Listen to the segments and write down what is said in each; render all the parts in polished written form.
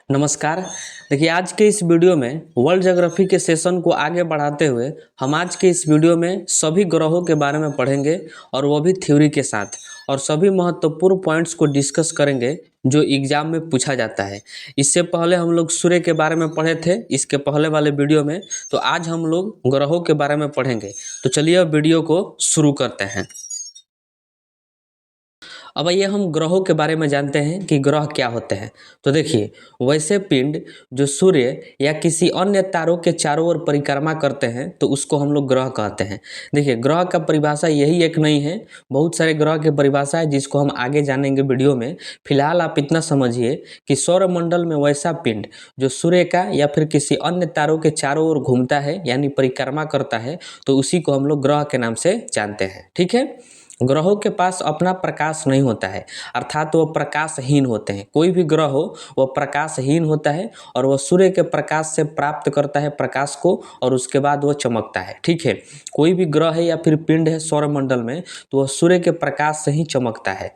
नमस्कार। देखिए, आज के इस वीडियो में वर्ल्ड ज्योग्राफी के सेशन को आगे बढ़ाते हुए हम आज के इस वीडियो में सभी ग्रहों के बारे में पढ़ेंगे और वो भी थ्योरी के साथ, और सभी महत्वपूर्ण पॉइंट्स को डिस्कस करेंगे जो एग्जाम में पूछा जाता है। इससे पहले हम लोग सूर्य के बारे में पढ़े थे इसके पहले वाले वीडियो में, तो आज हम लोग ग्रहों के बारे में पढ़ेंगे। तो चलिए अब वीडियो को शुरू करते हैं। अब आइए हम ग्रहों के बारे में जानते हैं कि ग्रह क्या होते हैं। तो देखिए, वैसे पिंड जो सूर्य या किसी अन्य तारों के चारों ओर परिक्रमा करते हैं तो उसको हम लोग ग्रह कहते हैं। देखिए, ग्रह का परिभाषा यही एक नहीं है, बहुत सारे ग्रह की परिभाषा है जिसको हम आगे जानेंगे वीडियो में। फिलहाल आप इतना समझिए कि सौरमंडल में वैसा पिंड जो सूर्य का या फिर किसी अन्य तारों के चारों ओर घूमता है यानी परिक्रमा करता है, तो उसी को हम लोग ग्रह के नाम से जानते हैं। ठीक है। ग्रहों के पास अपना प्रकाश नहीं होता है, अर्थात वो प्रकाशहीन होते हैं। कोई भी ग्रह हो वह प्रकाशहीन होता है और वह सूर्य के प्रकाश से प्राप्त करता है प्रकाश को, और उसके बाद वह चमकता है। ठीक है। कोई भी ग्रह है या फिर पिंड है सौरमंडल में तो वह सूर्य के प्रकाश से ही चमकता है।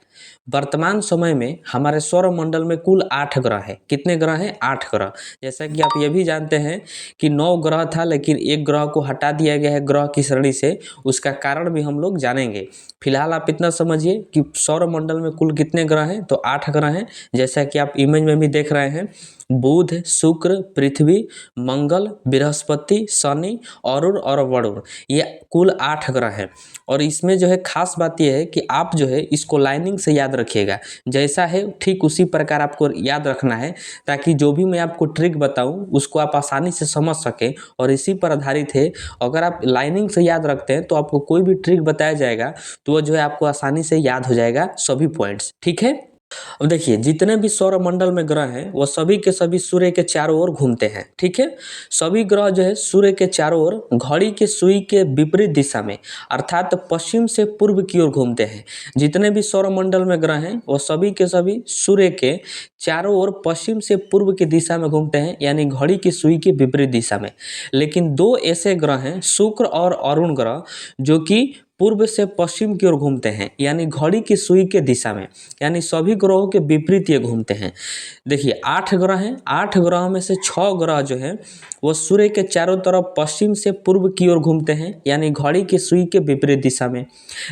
वर्तमान समय में हमारे सौरमंडल में कुल 8 ग्रह हैं। कितने ग्रह हैं? 8 ग्रह। जैसा कि आप ये भी जानते हैं कि 9 ग्रह था लेकिन एक ग्रह को हटा दिया गया है ग्रह की श्रेणी से, उसका कारण भी हम लोग जानेंगे। फिलहाल आप इतना समझिए कि सौरमंडल में कुल कितने ग्रह हैं, तो 8 ग्रह हैं। जैसा कि आप इमेज में भी देख रहे हैं, बुध, शुक्र, पृथ्वी, मंगल, बृहस्पति, शनि, अरुण और वरुण, ये कुल 8 ग्रह हैं। और इसमें जो है खास बात यह है कि आप जो है इसको लाइनिंग से याद रखिएगा। जैसा है ठीक उसी प्रकार आपको याद रखना है, ताकि जो भी मैं आपको ट्रिक बताऊं उसको आप आसानी से समझ सकें, और इसी पर आधारित है। अगर आप लाइनिंग से याद रखते हैं तो आपको कोई भी ट्रिक बताया जाएगा तो वो जो है आपको आसानी से याद हो जाएगा सभी पॉइंट्स। ठीक है। अब देखिए, जितने भी सौरमंडल में ग्रह हैं वो सभी के सभी सूर्य के चारों ओर घूमते हैं। ठीक है। सभी ग्रह जो है सूर्य के चारों ओर घड़ी के सुई के विपरीत दिशा में, अर्थात पश्चिम से पूर्व की ओर घूमते हैं। जितने भी सौरमंडल में ग्रह हैं वो सभी के सभी सूर्य के चारों ओर पश्चिम से पूर्व की दिशा में घूमते हैं, यानी घड़ी की सुई के विपरीत दिशा में। लेकिन 2 ऐसे ग्रह हैं, शुक्र और अरुण ग्रह, जो कि पूर्व से पश्चिम की ओर घूमते हैं, यानी घड़ी की सुई के दिशा में। यानी सभी ग्रहों के विपरीत ये घूमते हैं। देखिए, 8 ग्रह हैं। 8 ग्रहों में से 6 ग्रह जो है वो सूर्य के चारों तरफ पश्चिम से पूर्व की ओर घूमते हैं, यानी घड़ी की सुई के विपरीत दिशा में।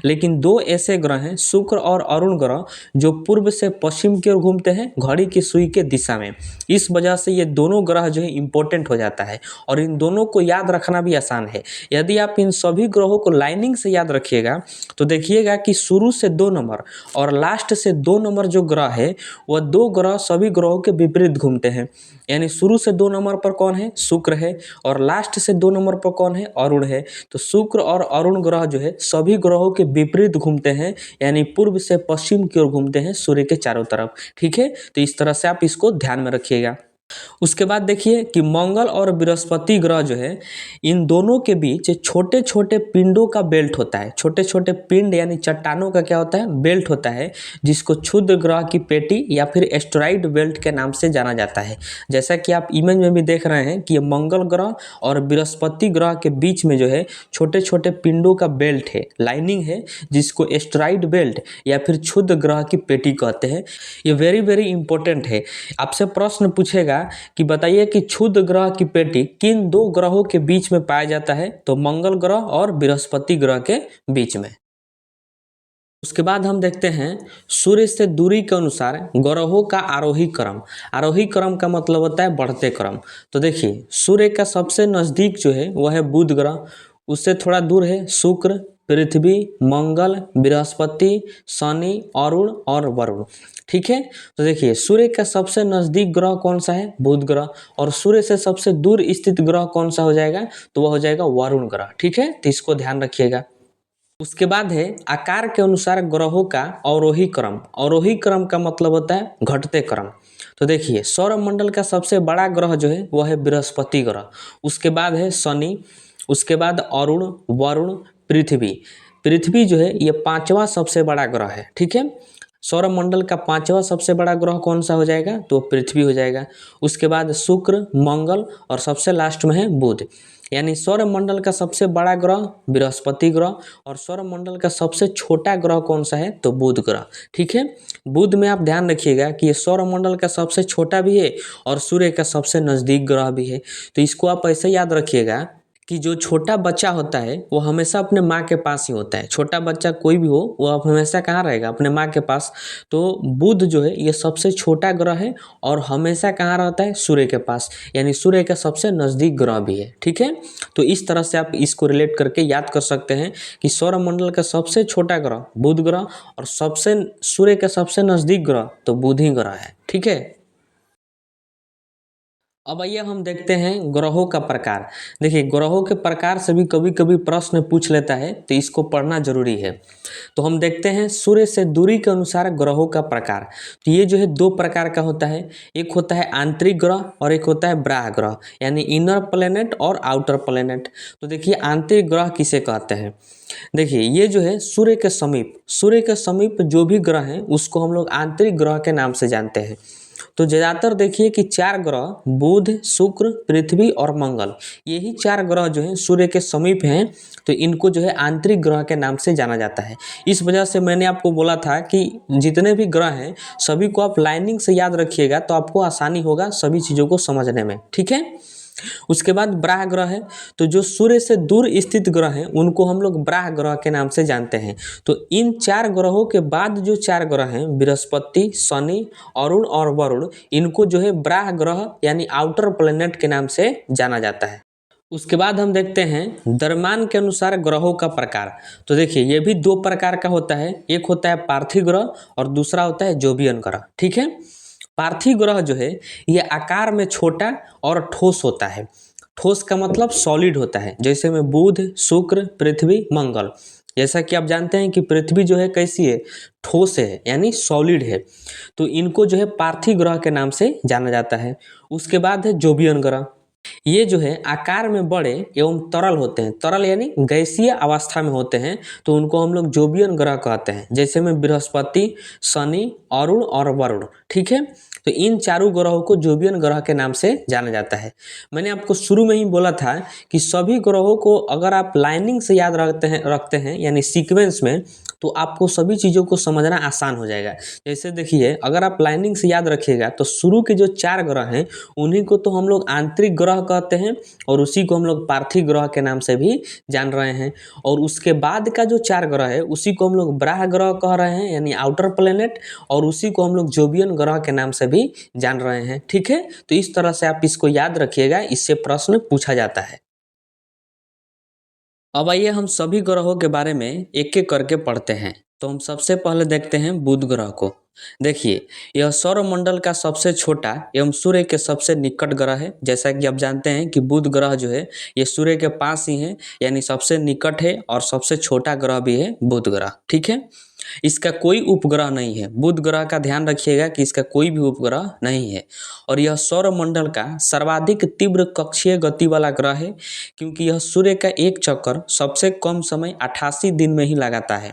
लेकिन 2 ऐसे ग्रह हैं, शुक्र और अरुण ग्रह, जो पूर्व से पश्चिम की ओर घूमते हैं घड़ी की सुई के दिशा में। इस वजह से ये दोनों ग्रह जो है इंपॉर्टेंट हो जाता है, और इन दोनों को याद रखना भी आसान है। यदि आप इन सभी ग्रहों को लाइनिंग से याद रखिएगा तो देखिएगा कि शुरू से 2 नंबर और लास्ट से 2 नंबर जो ग्रह है वह 2 ग्रह सभी ग्रहों के विपरीत घूमते हैं। यानी शुरू से 2 नंबर पर कौन है? शुक्र है, और लास्ट से 2 नंबर पर कौन है? अरुण है। तो शुक्र और अरुण ग्रह जो है सभी ग्रहों के विपरीत घूमते हैं, यानी पूर्व से पश्चिम की ओर घूमते हैं सूर्य के चारों तरफ। ठीक है। तो इस तरह से आप इसको ध्यान में रखिएगा। उसके बाद देखिए कि मंगल और बृहस्पति ग्रह जो है, इन दोनों के बीच छोटे छोटे पिंडों का बेल्ट होता है। छोटे छोटे पिंड यानी चट्टानों का क्या होता है? बेल्ट होता है, जिसको क्षुद्र ग्रह की पेटी या फिर एस्टेरॉइड बेल्ट के नाम से जाना जाता है। जैसा कि आप इमेज में भी देख रहे हैं कि ये मंगल ग्रह और बृहस्पति ग्रह के बीच में जो है छोटे छोटे पिंडों का बेल्ट है, लाइनिंग है, जिसको एस्टेरॉइड बेल्ट या फिर क्षुद्र ग्रह की पेटी कहते हैं। ये वेरी वेरी इंपॉर्टेंट है। आपसे प्रश्न पूछेगा कि बताइए कि क्षुद्र ग्रह की पेटी किन 2 ग्रहों के बीच में पाया जाता है? तो मंगल ग्रह और बृहस्पति ग्रह के बीच में। उसके बाद हम देखते हैं सूर्य से दूरी के अनुसार ग्रहों का आरोही क्रम। आरोही क्रम का मतलब होता है बढ़ते क्रम। तो देखिए, सूर्य का सबसे नजदीक जो है वह है बुध ग्रह, उससे थोड़ा दूर है शुक्र, पृथ्वी, मंगल, बृहस्पति, शनि, अरुण और वरुण। ठीक है। तो देखिए, सूर्य का सबसे नजदीक ग्रह कौन सा है? बुध ग्रह। और सूर्य से सबसे दूर स्थित ग्रह कौन सा हो जाएगा? तो वह हो जाएगा वरुण ग्रह। ठीक है। तो इसको ध्यान रखिएगा। उसके बाद है आकार के अनुसार ग्रहों का अवरोही क्रम। अवरोही क्रम का मतलब होता है घटते क्रम। तो देखिए, सौरमंडल का सबसे बड़ा ग्रह जो है वह है बृहस्पति ग्रह, उसके बाद है शनि, उसके बाद अरुण, वरुण, पृथ्वी। पृथ्वी जो है ये 5वां सबसे बड़ा ग्रह है। ठीक है। सौरमंडल का पांचवा सबसे बड़ा ग्रह कौन सा हो जाएगा, तो पृथ्वी हो जाएगा। उसके बाद शुक्र, मंगल और सबसे लास्ट में है बुध। यानी सौरमंडल का सबसे बड़ा ग्रह बृहस्पति ग्रह और सौरमंडल का सबसे छोटा ग्रह कौन सा है, तो बुध ग्रह। ठीक है, बुध में आप ध्यान रखिएगा कि ये सौरमंडल का सबसे छोटा भी है और सूर्य का सबसे नज़दीक ग्रह भी है। तो इसको आप ऐसे याद रखिएगा कि जो छोटा बच्चा होता है वो हमेशा अपने माँ के पास ही होता है। छोटा बच्चा कोई भी हो वो अब हमेशा कहाँ रहेगा, अपने माँ के पास। तो बुध जो है ये सबसे छोटा ग्रह है और हमेशा कहाँ रहता है, सूर्य के पास, यानी सूर्य का सबसे नज़दीक ग्रह भी है। ठीक है, तो इस तरह से आप इसको रिलेट करके याद कर सकते हैं कि सौरमंडल का सबसे छोटा ग्रह बुध ग्रह और सबसे सूर्य का सबसे नज़दीक ग्रह तो बुध ही ग्रह है। ठीक है, अब आइए हम देखते हैं ग्रहों का प्रकार। देखिए, ग्रहों के प्रकार से भी कभी कभी प्रश्न पूछ लेता है, तो इसको पढ़ना जरूरी है। तो हम देखते हैं सूर्य से दूरी के अनुसार ग्रहों का प्रकार। तो ये जो है दो प्रकार का होता है, एक होता है आंतरिक ग्रह और एक होता है बाह्य ग्रह, यानी इनर प्लेनेट और आउटर प्लेनेट। तो देखिए, आंतरिक ग्रह किसे कहते हैं। देखिए, ये जो है सूर्य के समीप जो भी ग्रह हैं उसको हम लोग आंतरिक ग्रह के नाम से जानते हैं। तो ज़्यादातर देखिए कि चार ग्रह बुध, शुक्र, पृथ्वी और मंगल, यही चार ग्रह जो हैं सूर्य के समीप हैं। तो इनको जो है आंतरिक ग्रह के नाम से जाना जाता है। इस वजह से मैंने आपको बोला था कि जितने भी ग्रह हैं सभी को आप लाइनिंग से याद रखिएगा तो आपको आसानी होगा सभी चीज़ों को समझने में। ठीक है, उसके बाद बाह्य ग्रह है। तो जो सूर्य से दूर स्थित ग्रह हैं उनको हम लोग बाह्य ग्रह के नाम से जानते हैं। तो इन चार ग्रहों के बाद जो चार ग्रह हैं बृहस्पति, शनि, अरुण और वरुण, इनको जो है बाह्य ग्रह यानी आउटर प्लेनेट के नाम से जाना जाता है। उसके बाद हम देखते हैं द्रव्यमान के अनुसार ग्रहों का प्रकार। तो देखिए, ये भी दो प्रकार का होता है, एक होता है पार्थिव ग्रह और दूसरा होता है जोवियन ग्रह। ठीक है, पार्थिव ग्रह जो है ये आकार में छोटा और ठोस होता है। ठोस का मतलब सॉलिड होता है, जैसे में बुध, शुक्र, पृथ्वी, मंगल। जैसा कि आप जानते हैं कि पृथ्वी जो है कैसी है, ठोस है यानी सॉलिड है। तो इनको जो है पार्थिव ग्रह के नाम से जाना जाता है। उसके बाद है जोवियन ग्रह। ये जो है आकार में बड़े एवं तरल होते हैं, तरल यानी गैसीय अवस्था में होते हैं। तो उनको हम लोग जोवियन ग्रह कहते हैं, जैसे में बृहस्पति, शनि, अरुण और वरुण। ठीक है, तो इन चारों ग्रहों को जोवियन ग्रह के नाम से जाना जाता है। मैंने आपको शुरू में ही बोला था कि सभी ग्रहों को अगर आप लाइनिंग से याद रखते हैं यानी सीक्वेंस में, तो आपको सभी चीज़ों को समझना आसान हो जाएगा। जैसे देखिए, अगर आप लाइनिंग से याद रखिएगा तो शुरू के जो चार ग्रह हैं उन्हीं को तो हम लोग आंतरिक ग्रह कहते हैं और उसी को हम लोग पार्थिव ग्रह के नाम से भी जान रहे हैं। और उसके बाद का जो चार ग्रह है उसी को हम लोग बाह्य ग्रह कह रहे हैं यानी आउटर प्लेनेट, और उसी को हम लोग जोवियन ग्रह के नाम से भी जान रहे हैं। ठीक है, तो इस तरह से आप इसको याद रखिएगा, इससे प्रश्न पूछा जाता है। अब आइए हम सभी ग्रहों के बारे में एक एक करके पढ़ते हैं। तो हम सबसे पहले देखते हैं बुध ग्रह को। देखिए, यह सौरमंडल का सबसे छोटा एवं सूर्य के सबसे निकट ग्रह है। जैसा कि आप जानते हैं कि बुध ग्रह जो है ये सूर्य के पास ही है, यानी सबसे निकट है और सबसे छोटा ग्रह भी है बुध ग्रह। ठीक है, इसका कोई उपग्रह नहीं है। बुध ग्रह का ध्यान रखिएगा कि इसका कोई भी उपग्रह नहीं है। और यह सौरमंडल का सर्वाधिक तीव्र कक्षीय गति वाला ग्रह है, क्योंकि यह सूर्य का एक चक्कर सबसे कम समय 88 दिन में ही लगाता है।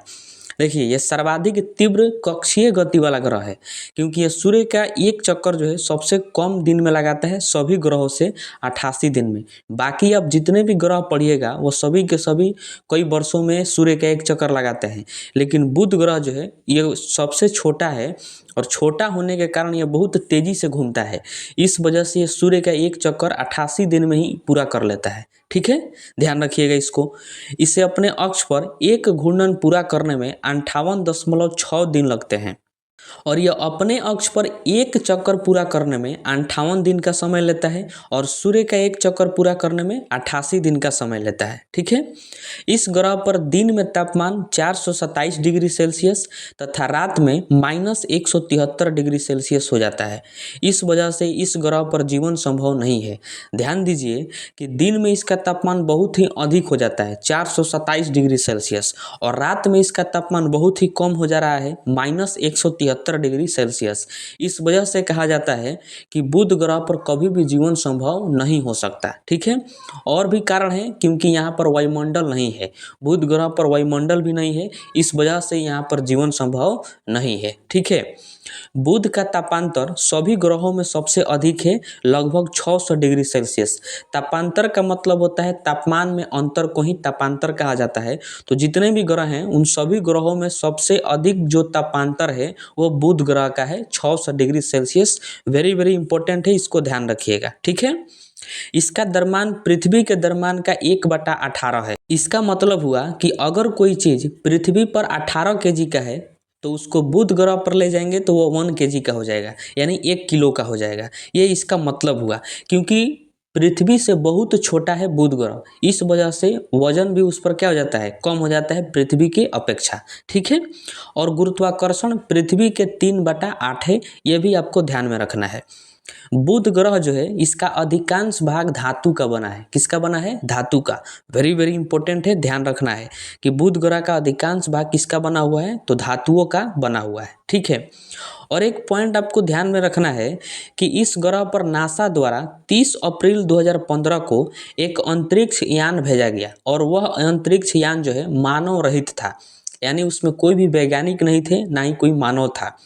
देखिए, यह सर्वाधिक तीव्र कक्षीय गति वाला ग्रह है, क्योंकि यह सूर्य का एक चक्कर जो है सबसे कम दिन में लगाता है सभी ग्रहों से, 88 दिन में। बाकी आप जितने भी ग्रह पढ़िएगा वो सभी के सभी कई वर्षों में सूर्य का एक चक्कर लगाते हैं, लेकिन बुध ग्रह जो है ये सबसे छोटा है और छोटा होने के कारण यह बहुत तेजी से घूमता है। इस वजह से यह सूर्य का एक चक्कर 88 दिन में ही पूरा कर लेता है। ठीक है, ध्यान रखिएगा इसको। इसे अपने अक्ष पर एक घूर्णन पूरा करने में 58.6 दिन लगते हैं और यह अपने अक्ष पर एक चक्कर पूरा करने में 58 दिन का समय लेता है और सूर्य का एक चक्कर पूरा करने में 88 दिन का समय लेता है। ठीक है, इस ग्रह पर दिन में तापमान 427 डिग्री सेल्सियस तथा रात में -173 डिग्री सेल्सियस हो जाता है। इस वजह से इस ग्रह पर जीवन संभव नहीं है। ध्यान दीजिए कि दिन में इसका तापमान बहुत ही अधिक हो जाता है 427 डिग्री सेल्सियस, और रात में इसका तापमान बहुत ही कम हो जा रहा है -173 273 डिग्री सेल्सियस। इस वजह से कहा जाता है कि बुध ग्रह पर कभी भी जीवन संभव नहीं हो सकता। ठीक है, और भी कारण है, क्योंकि यहाँ पर वायुमंडल नहीं है, बुध ग्रह पर वायुमंडल भी नहीं है, इस वजह से यहाँ पर जीवन संभव नहीं है। ठीक है, बुध का तापांतर सभी ग्रहों में सबसे अधिक है, लगभग 600 डिग्री सेल्सियस। तापांतर का मतलब होता है तापमान में अंतर को ही तापांतर कहा जाता है। तो जितने भी ग्रह हैं उन सभी ग्रहों में सबसे अधिक जो तापांतर है वो बुध ग्रह का है, 600 degree Celsius. Very very important है, इसको ध्यान रखिएगा। ठीक है, इसका द्रव्यमान पृथ्वी के द्रव्यमान का 1/18 है। इसका मतलब हुआ कि अगर कोई चीज पृथ्वी पर 18 केजी का है तो उसको बुध ग्रह पर ले जाएंगे तो वो 1 केजी का हो जाएगा, यानी 1 किलो का हो जाएगा। ये इसका मतलब हुआ, क्योंकि पृथ्वी से बहुत छोटा है बुध ग्रह, इस वजह से वजन भी उस पर क्या हो जाता है, कम हो जाता है पृथ्वी के अपेक्षा। ठीक है, और गुरुत्वाकर्षण पृथ्वी के 3/8 है, ये भी आपको ध्यान में रखना है। बुध ग्रह जो है इसका अधिकांश भाग धातु का बना है। किसका बना है, धातु का। वेरी वेरी इंपॉर्टेंट है, ध्यान रखना है कि बुध ग्रह का अधिकांश भाग किसका बना हुआ है, तो धातुओं का बना हुआ है। ठीक है, और एक पॉइंट आपको ध्यान में रखना है कि इस ग्रह पर नासा द्वारा 30 अप्रैल 2015 को एक अंतरिक्ष यान भेजा गया, और वह अंतरिक्ष यान जो है मानव रहित था, यानी उसमें कोई भी वैज्ञानिक नहीं थे, ना ही कोई मानव था।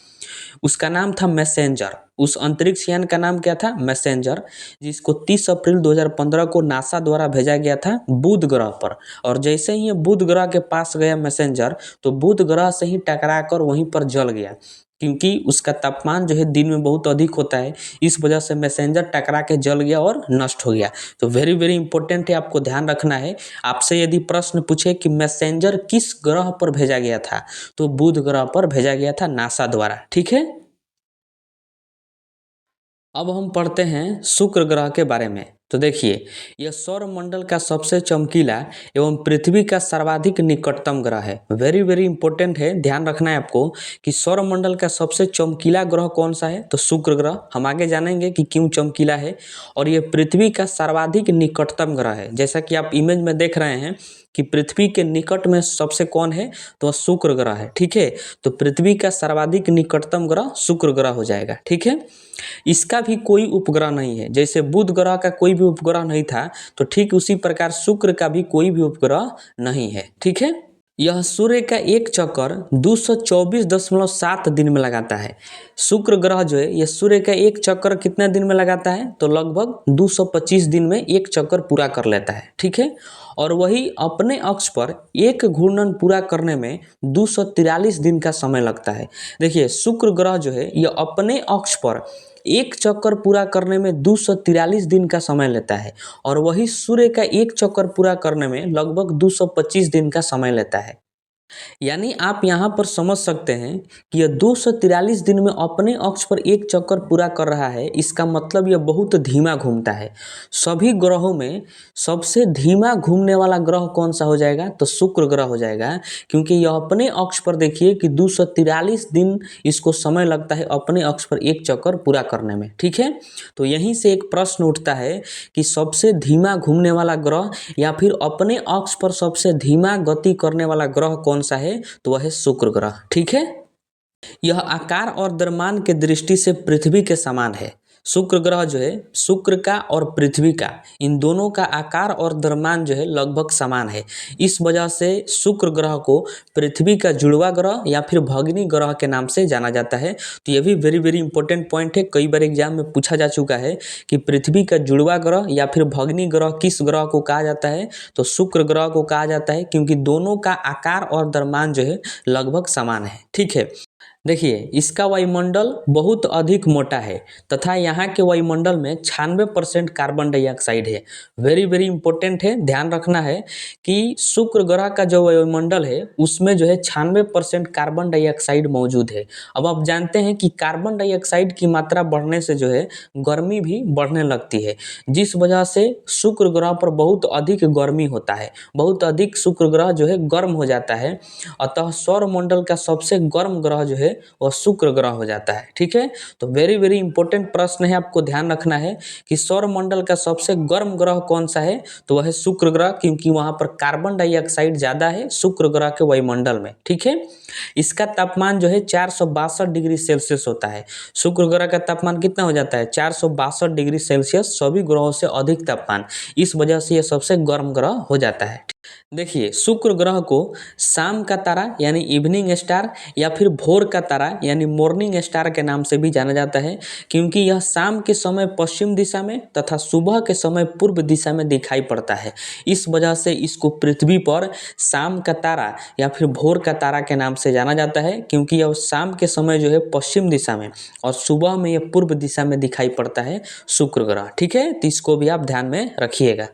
उसका नाम था मैसेंजर। उस अंतरिक्ष यान का नाम क्या था, मैसेंजर, जिसको 30 अप्रैल 2015 को नासा द्वारा भेजा गया था बुध ग्रह पर। और जैसे ही ये बुध ग्रह के पास गया मैसेंजर, तो बुध ग्रह से ही टकराकर वहीं पर जल गया, क्योंकि उसका तापमान जो है दिन में बहुत अधिक होता है, इस वजह से मैसेंजर टकरा के जल गया और नष्ट हो गया। तो वेरी वेरी इंपॉर्टेंट है, आपको ध्यान रखना है। आपसे यदि प्रश्न पूछे कि मैसेंजर किस ग्रह पर भेजा गया था, तो बुध ग्रह पर भेजा गया था नासा द्वारा। ठीक है, अब हम पढ़ते हैं शुक्र ग्रह के बारे में। तो देखिए, यह सौरमंडल का सबसे चमकीला एवं पृथ्वी का सर्वाधिक निकटतम ग्रह है। वेरी वेरी इंपॉर्टेंट है, ध्यान रखना है आपको कि सौरमंडल का सबसे चमकीला ग्रह कौन सा है, तो शुक्र ग्रह। हम आगे जानेंगे कि क्यों चमकीला है। और यह पृथ्वी का सर्वाधिक निकटतम ग्रह है। जैसा कि आप इमेज में देख रहे हैं कि पृथ्वी के निकट में सबसे कौन है, तो शुक्र ग्रह है। ठीक है, तो पृथ्वी का सर्वाधिक निकटतम ग्रह शुक्र ग्रह हो जाएगा। ठीक है, इसका भी कोई उपग्रह नहीं है। जैसे बुध ग्रह का कोई भी उपग्रह नहीं था, तो ठीक उसी प्रकार शुक्र का भी कोई भी उपग्रह नहीं है। ठीक है, यह सूर्य का एक चक्कर 224.7 दिन में लगाता है। शुक्र ग्रह जो है यह सूर्य का एक चक्कर कितने दिन में लगाता है, तो लगभग 225 दिन में एक चक्कर पूरा कर लेता है। ठीक है, और वही अपने अक्ष पर एक घूर्णन पूरा करने में 243 दिन का समय लगता है। देखिए, शुक्र ग्रह जो है यह अपने अक्ष पर एक चक्कर पूरा करने में 243 दिन का समय लेता है, और वही सूर्य का एक चक्कर पूरा करने में लगभग 225 दिन का समय लेता है। यानी आप यहाँ पर समझ सकते हैं कि यह 243 दिन में अपने अक्ष पर एक चक्कर पूरा कर रहा है। इसका मतलब यह बहुत धीमा घूमता है। सभी ग्रहों में सबसे धीमा घूमने वाला ग्रह कौन सा हो जाएगा, तो शुक्र ग्रह हो जाएगा, क्योंकि यह अपने अक्ष पर देखिए कि 243 दिन इसको समय लगता है अपने अक्ष पर एक चक्कर पूरा करने में। ठीक है, तो यहीं से एक प्रश्न उठता है कि सबसे धीमा घूमने वाला ग्रह या फिर अपने अक्ष पर सबसे धीमा गति करने वाला ग्रह कौन सा है, तो वह है शुक्र ग्रह। ठीक है, यह आकार और द्रव्यमान के दृष्टि से पृथ्वी के समान है। शुक्र ग्रह जो है, शुक्र का और पृथ्वी का, इन दोनों का आकार और द्रव्यमान जो है लगभग समान है। इस वजह से शुक्र ग्रह को पृथ्वी का जुड़वा ग्रह या फिर भगिनी ग्रह के नाम से जाना जाता है। तो ये भी वेरी वेरी इंपॉर्टेंट पॉइंट है, कई बार एग्जाम में पूछा जा चुका है कि पृथ्वी का जुड़वा ग्रह या फिर भगिनी ग्रह किस ग्रह को कहा जाता है, तो शुक्र ग्रह को कहा जाता है, क्योंकि दोनों का आकार और द्रव्यमान जो है लगभग समान है। ठीक है, देखिए, इसका वायुमंडल बहुत अधिक मोटा है तथा यहाँ के वायुमंडल में 96% कार्बन डाइऑक्साइड है। वेरी वेरी इंपॉर्टेंट है, ध्यान रखना है कि शुक्र ग्रह का जो वायुमंडल है उसमें जो है 96% कार्बन डाइऑक्साइड मौजूद है। अब आप जानते हैं कि कार्बन डाइऑक्साइड की मात्रा बढ़ने से जो है गर्मी भी बढ़ने लगती है, जिस वजह से शुक्र ग्रह पर बहुत अधिक गर्मी होता है, बहुत अधिक शुक्र ग्रह जो है गर्म हो जाता है। अतः सौरमंडल का सबसे गर्म ग्रह जो है वह शुक्र ग्रह हो जाता है। ठीक है, तो वेरी वेरी इंपॉर्टेंट प्रश्न है, आपको ध्यान रखना है कि सौरमंडल का सबसे गर्म ग्रह कौन सा है, तो वह है शुक्र ग्रह, क्योंकि वहां पर कार्बन डाइऑक्साइड ज्यादा है शुक्र ग्रह के वायुमंडल में। ठीक है, इसका तापमान जो है 462 डिग्री सेल्सियस होता है। शुक्र ग्रह का तापमान कितना हो जाता है, 462 डिग्री सेल्सियस, सभी ग्रहों से अधिक तापमान, इस वजह से यह सबसे गर्म ग्रह हो जाता है। देखिए, शुक्र ग्रह को शाम का तारा यानी इवनिंग स्टार या फिर भोर का तारा यानी मॉर्निंग स्टार के नाम से भी जाना जाता है, क्योंकि यह शाम के समय पश्चिम दिशा में तथा सुबह के समय पूर्व दिशा में दिखाई पड़ता है। इस वजह से इसको पृथ्वी पर शाम का तारा या फिर भोर का तारा के नाम से जाना जाता है, क्योंकि यह शाम के समय जो है पश्चिम दिशा में और सुबह में यह पूर्व दिशा में दिखाई पड़ता है शुक्र ग्रह। ठीक है, तो इसको भी आप ध्यान में रखिएगा।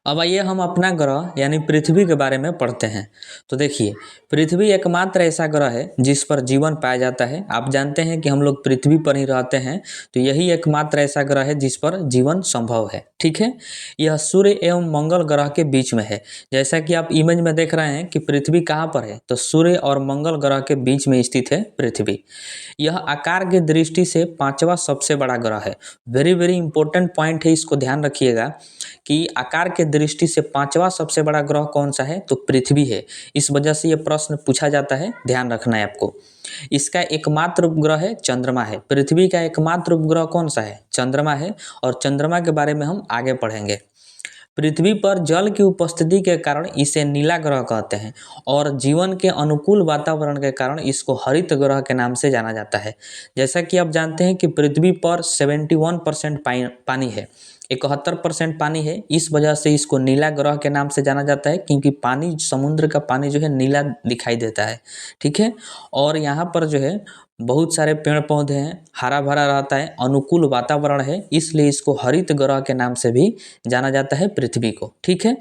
अब आइए हम अपना ग्रह यानी पृथ्वी के बारे में पढ़ते हैं। तो देखिए, पृथ्वी एकमात्र ऐसा ग्रह है जिस पर जीवन पाया जाता है। आप जानते हैं कि हम लोग पृथ्वी पर ही रहते हैं, तो यही एकमात्र ऐसा ग्रह है जिस पर जीवन संभव है। ठीक है, यह सूर्य एवं मंगल ग्रह के बीच में है। जैसा कि आप इमेज में देख रहे हैं कि पृथ्वी कहाँ पर है, तो सूर्य और मंगल ग्रह के बीच में स्थित है पृथ्वी। यह आकार की दृष्टि से पांचवा सबसे बड़ा ग्रह है। वेरी वेरी इंपॉर्टेंट पॉइंट है, इसको ध्यान रखिएगा कि आकार के दृष्टि से पांचवा सबसे बड़ा ग्रह कौन सा है, तो पृथ्वी है। इस वजह से यह प्रश्न पूछा जाता है, ध्यान रखना है आपको। इसका एकमात्र उपग्रह है चंद्रमा है। पृथ्वी का एकमात्र उपग्रह कौन सा है, चंद्रमा है, और चंद्रमा के बारे में हम आगे पढ़ेंगे। पृथ्वी पर जल की उपस्थिति के कारण इसे नीला ग्रह कहते हैं, और जीवन के अनुकूल वातावरण के कारण इसको हरित ग्रह के नाम से जाना जाता है। जैसा कि आप जानते हैं कि पृथ्वी पर 71% पानी है, 71% पानी है। इस वजह से इसको नीला ग्रह के नाम से जाना जाता है, क्योंकि पानी, समुद्र का पानी जो है नीला दिखाई देता है। ठीक है, और यहाँ पर जो है बहुत सारे पेड़ पौधे हैं, हरा भरा रहता है, अनुकूल वातावरण है, इसलिए इसको हरित ग्रह के नाम से भी जाना जाता है पृथ्वी को। ठीक है,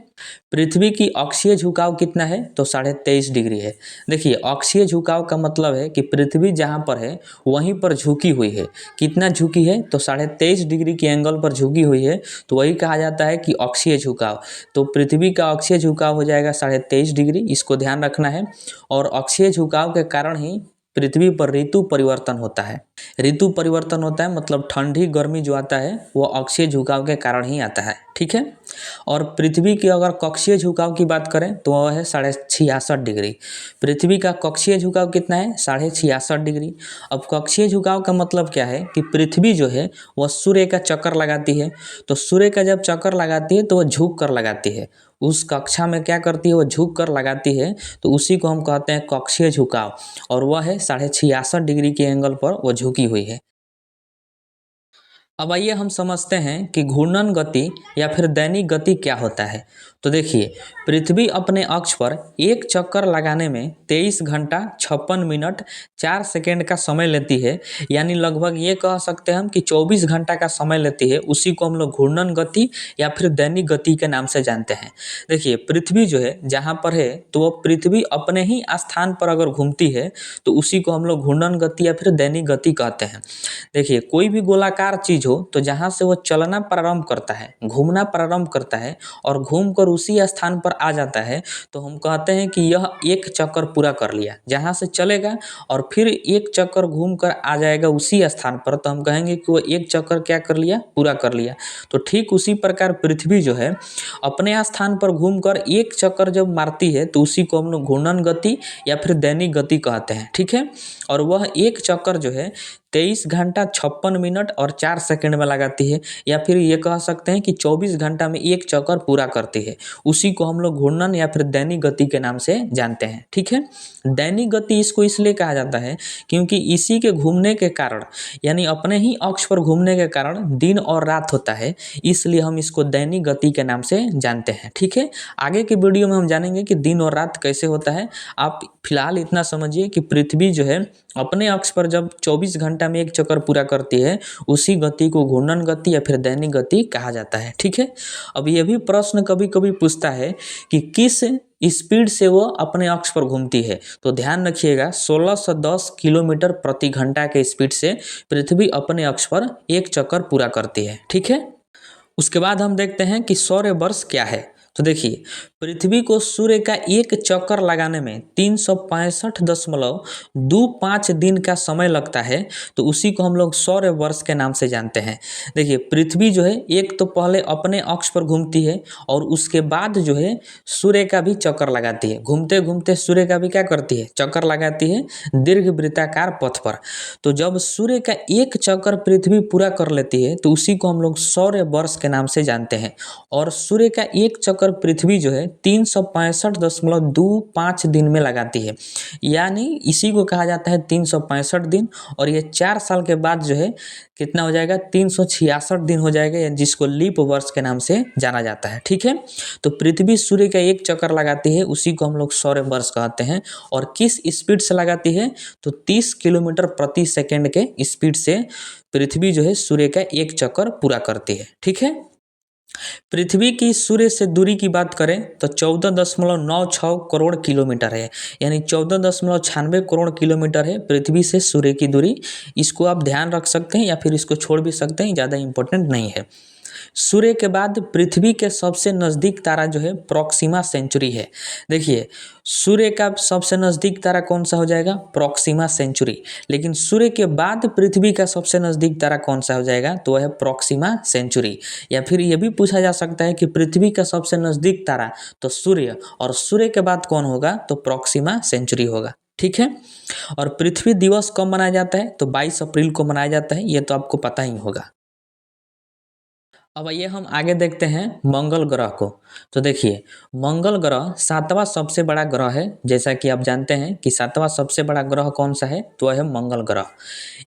पृथ्वी की अक्षीय झुकाव कितना है, तो 23.5 डिग्री है। देखिए, अक्षीय झुकाव का मतलब है कि पृथ्वी जहाँ पर है वहीं पर झुकी हुई है। कितना झुकी है, तो 23.5 डिग्री के एंगल पर झुकी हुई है, तो वही कहा जाता है कि अक्षीय झुकाव। तो पृथ्वी का अक्षीय झुकाव हो जाएगा 23.5 डिग्री, इसको ध्यान रखना है। और अक्षीय झुकाव के कारण ही पृथ्वी पर ऋतु परिवर्तन होता है। ऋतु परिवर्तन होता है मतलब ठंडी गर्मी जो आता है वो अक्षीय झुकाव के कारण ही आता है। ठीक है, और पृथ्वी की अगर कक्षीय झुकाव की बात करें तो वह है 66.5 डिग्री। पृथ्वी का कक्षीय झुकाव कितना है, 66.5 डिग्री। अब कक्षीय झुकाव का मतलब क्या है कि पृथ्वी जो है वह सूर्य का चक्कर लगाती है, तो सूर्य का जब चक्कर लगाती है तो वह झुक कर लगाती है। उस कक्षा में क्या करती है, वो झुक कर लगाती है, तो उसी को हम कहते हैं कक्षीय झुकाव, और वह है 66.5 डिग्री के एंगल पर वो झुकी हुई है। अब आइए हम समझते हैं कि घूर्णन गति या फिर दैनिक गति क्या होता है। तो देखिए, पृथ्वी अपने अक्ष पर एक चक्कर लगाने में 23 घंटा 56 मिनट 4 सेकेंड का समय लेती है, यानी लगभग ये कह सकते हैं हम कि 24 घंटा का समय लेती है। उसी को हम लोग घूर्णन गति या फिर दैनिक गति के नाम से जानते हैं। देखिए, पृथ्वी जो है जहाँ पर है तो वह पृथ्वी अपने ही स्थान पर अगर घूमती है तो उसी को हम लोग घूर्णन गति या फिर दैनिक गति कहते हैं। देखिए, कोई भी गोलाकार चीज हो तो जहाँ से वो चलना प्रारंभ करता है, घूमना प्रारंभ करता है और घूमकर उसी स्थान पर आ जाता है, तो हम कहते हैं कि यह एक चक्कर पूरा कर लिया। जहाँ से चलेगा और फिर एक चक्कर घूमकर आ जाएगा उसी स्थान पर, तो हम कहेंगे कि वो एक चक्कर क्या कर लिया, पूरा कर लिया। तो ठीक उसी प्रकार पृथ्वी जो है अपने स्थान पर घूमकर एक चक्कर जब मारती है तो उसी को हम लोग घूर्णन गति या फिर दैनिक गति कहते हैं। ठीक है, और वह एक चक्कर जो है 23 घंटा 56 मिनट और 4 सेकंड में लगाती है, या फिर ये कह सकते हैं कि 24 घंटा में एक चक्कर पूरा करती है। उसी को हम लोग घूर्णन या फिर दैनिक गति के नाम से जानते हैं। ठीक है, दैनिक गति इसको इसलिए कहा जाता है क्योंकि इसी के घूमने के कारण, यानी अपने ही अक्ष पर घूमने के कारण दिन और रात होता है, इसलिए हम इसको दैनिक गति के नाम से जानते हैं। ठीक है, आगे के वीडियो में हम जानेंगे कि दिन और रात कैसे होता है। आप फिलहाल इतना समझिए कि पृथ्वी जो है अपने अक्ष पर जब 24 घंटा में एक चक्कर पूरा करती है, उसी गति को घूर्णन गति या फिर दैनिक गति कहा जाता है। ठीक है, अब यह भी प्रश्न कभी कभी पूछता है कि किस स्पीड से वो अपने अक्ष पर घूमती है, तो ध्यान रखिएगा 1610 किलोमीटर प्रति घंटा के स्पीड से पृथ्वी अपने अक्ष पर एक चक्कर पूरा करती है। ठीक है, उसके बाद हम देखते हैं कि सौर वर्ष क्या है। तो देखिए, पृथ्वी को सूर्य का एक चक्कर लगाने में 365.25 दिन का समय लगता है, तो उसी को हम लोग सौर वर्ष के नाम से जानते हैं। देखिए पृथ्वी जो है एक तो पहले अपने अक्ष पर घूमती है और उसके बाद जो है सूर्य का भी चक्कर लगाती है। घूमते घूमते सूर्य का भी क्या करती है, चक्कर लगाती है दीर्घ वृत्ताकार पथ पर। तो जब सूर्य का एक चक्कर पृथ्वी पूरा कर लेती है तो उसी को हम लोग सौर वर्ष के नाम से जानते हैं। और सूर्य का एक चक्कर पृथ्वी जो है 365.25 दिन में लगाती है, यानी इसी को कहा जाता है 365 दिन। और ये 4 साल के बाद जो है कितना हो जाएगा, 366 दिन हो जाएगा, जिसको लीप वर्ष के नाम से जाना जाता है। ठीक है, तो पृथ्वी सूर्य का एक चक्कर लगाती है, उसी को हम लोग सौर वर्ष कहते हैं। और किस स्पीड से लगाती है, तो 30 किलोमीटर प्रति सेकेंड के स्पीड से पृथ्वी जो है सूर्य का एक चक्कर पूरा करती है। ठीक है, पृथ्वी की सूर्य से दूरी की बात करें तो 14.96 करोड़ किलोमीटर है, यानी 14.96 करोड़ किलोमीटर है पृथ्वी से सूर्य की दूरी। इसको आप ध्यान रख सकते हैं या फिर इसको छोड़ भी सकते हैं, ज़्यादा इंपॉर्टेंट नहीं है। सूर्य के बाद पृथ्वी के सबसे नज़दीक तारा जो है प्रॉक्सिमा सेंचुरी है। देखिए सूर्य का सबसे नज़दीक तारा कौन सा हो जाएगा, प्रॉक्सिमा सेंचुरी। लेकिन सूर्य के बाद पृथ्वी का सबसे नज़दीक तारा कौन सा हो जाएगा, तो वह है प्रॉक्सिमा सेंचुरी। या फिर यह भी पूछा जा सकता है कि पृथ्वी का सबसे नज़दीक तारा तो सूर्य, और सूर्य के बाद कौन होगा, तो प्रॉक्सिमा सेंचुरी होगा। ठीक है, और पृथ्वी दिवस कब मनाया जाता है, तो 22 अप्रैल को मनाया जाता है, ये तो आपको पता ही होगा। अब आइए हम आगे देखते हैं मंगल ग्रह को। तो देखिए मंगल ग्रह 7वां सबसे बड़ा ग्रह है। जैसा कि आप जानते हैं कि 7वां सबसे बड़ा ग्रह कौन सा है, तो वह है मंगल ग्रह।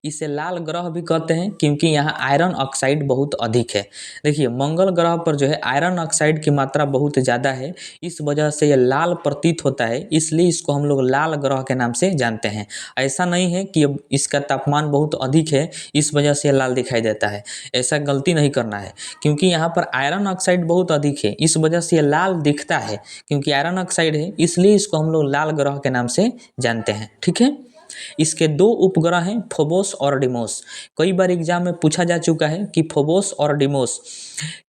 इसे लाल ग्रह भी कहते हैं क्योंकि यहाँ आयरन ऑक्साइड बहुत अधिक है। देखिए मंगल ग्रह पर जो है आयरन ऑक्साइड की मात्रा बहुत ज़्यादा है, इस वजह से ये लाल प्रतीत होता है, इसलिए इसको हम लोग लाल ग्रह के नाम से जानते हैं। ऐसा नहीं है कि अब इसका तापमान बहुत अधिक है इस वजह से लाल दिखाई देता है, ऐसा गलती नहीं करना है। क्योंकि यहाँ पर आयरन ऑक्साइड बहुत अधिक है, इस वजह से ये लाल दिखता है। क्योंकि आयरन ऑक्साइड है इसलिए इसको हम लोग लाल ग्रह के नाम से जानते हैं। ठीक है, इसके 2 उपग्रह हैं, फोबोस और डिमोस। कई बार एग्जाम में पूछा जा चुका है कि फोबोस और डिमोस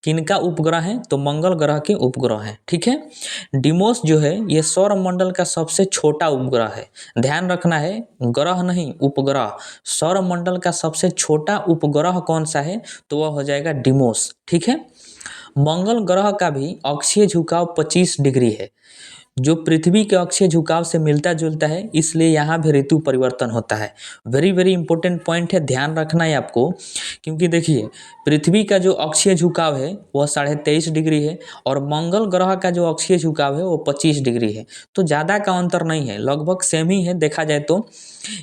किनका उपग्रह है, तो मंगल ग्रह के उपग्रह हैं। ठीक है, डिमोस जो है ये सौर मंडल का सबसे छोटा उपग्रह है। ध्यान रखना है, ग्रह नहीं उपग्रह। सौर मंडल का सबसे छोटा उपग्रह कौन सा है, तो वह हो जाएगा डिमोस। ठीक है, मंगल ग्रह का भी अक्षीय झुकाव 25 डिग्री है, जो पृथ्वी के अक्षीय झुकाव से मिलता जुलता है, इसलिए यहाँ भी ऋतु परिवर्तन होता है। वेरी वेरी इंपॉर्टेंट पॉइंट है, ध्यान रखना है आपको। क्योंकि देखिए पृथ्वी का जो अक्षीय झुकाव है वह 23.5 डिग्री है और मंगल ग्रह का जो अक्षीय झुकाव है वो 25 डिग्री है। तो ज़्यादा का अंतर नहीं है, लगभग सेम ही है देखा जाए तो।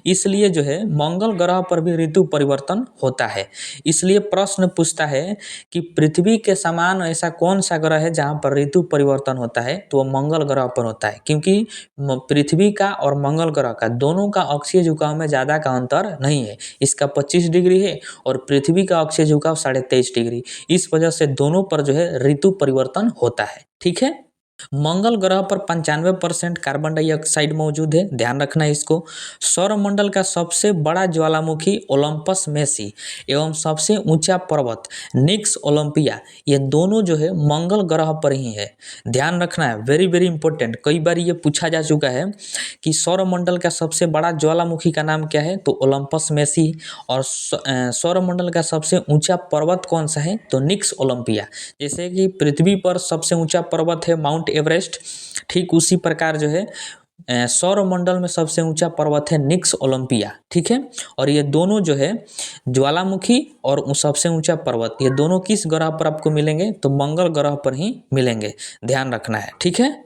इसलिए जो है मंगल ग्रह पर भी ऋतु परिवर्तन होता है। इसलिए प्रश्न पूछता है कि पृथ्वी के समान ऐसा कौन सा ग्रह है जहाँ पर ऋतु परिवर्तन होता है, तो वो मंगल ग्रह पर होता है। क्योंकि पृथ्वी का और मंगल ग्रह का दोनों का अक्षीय झुकाव में ज़्यादा का अंतर नहीं है। इसका 25 डिग्री है और पृथ्वी का अक्षीय झुकाव 23.5 डिग्री। इस वजह से दोनों पर जो है ऋतु परिवर्तन होता है। ठीक है, मंगल ग्रह पर 95% कार्बन डाइऑक्साइड मौजूद है, ध्यान रखना है इसको। सौरमंडल का सबसे बड़ा ज्वालामुखी ओलंपस मेसी एवं सबसे ऊंचा पर्वत निक्स ओलंपिया, ये दोनों जो है मंगल ग्रह पर ही है। ध्यान रखना है, वेरी वेरी इंपॉर्टेंट। कई बार ये पूछा जा चुका है कि सौरमंडल का सबसे बड़ा ज्वालामुखी का नाम क्या है, तो ओलंपस मेसी। और सौरमंडल का सबसे ऊंचा पर्वत कौन सा है, तो निक्स ओलंपिया। जैसे कि पृथ्वी पर सबसे ऊंचा पर्वत है माउंट एवरेस्ट, ठीक उसी प्रकार जो है सौरमंडल में सबसे ऊंचा पर्वत है निक्स ओलंपिया। ठीक है, और ये दोनों जो है ज्वालामुखी और सबसे ऊंचा पर्वत, ये दोनों किस ग्रह पर आपको मिलेंगे, तो मंगल ग्रह पर ही मिलेंगे, ध्यान रखना है। ठीक है,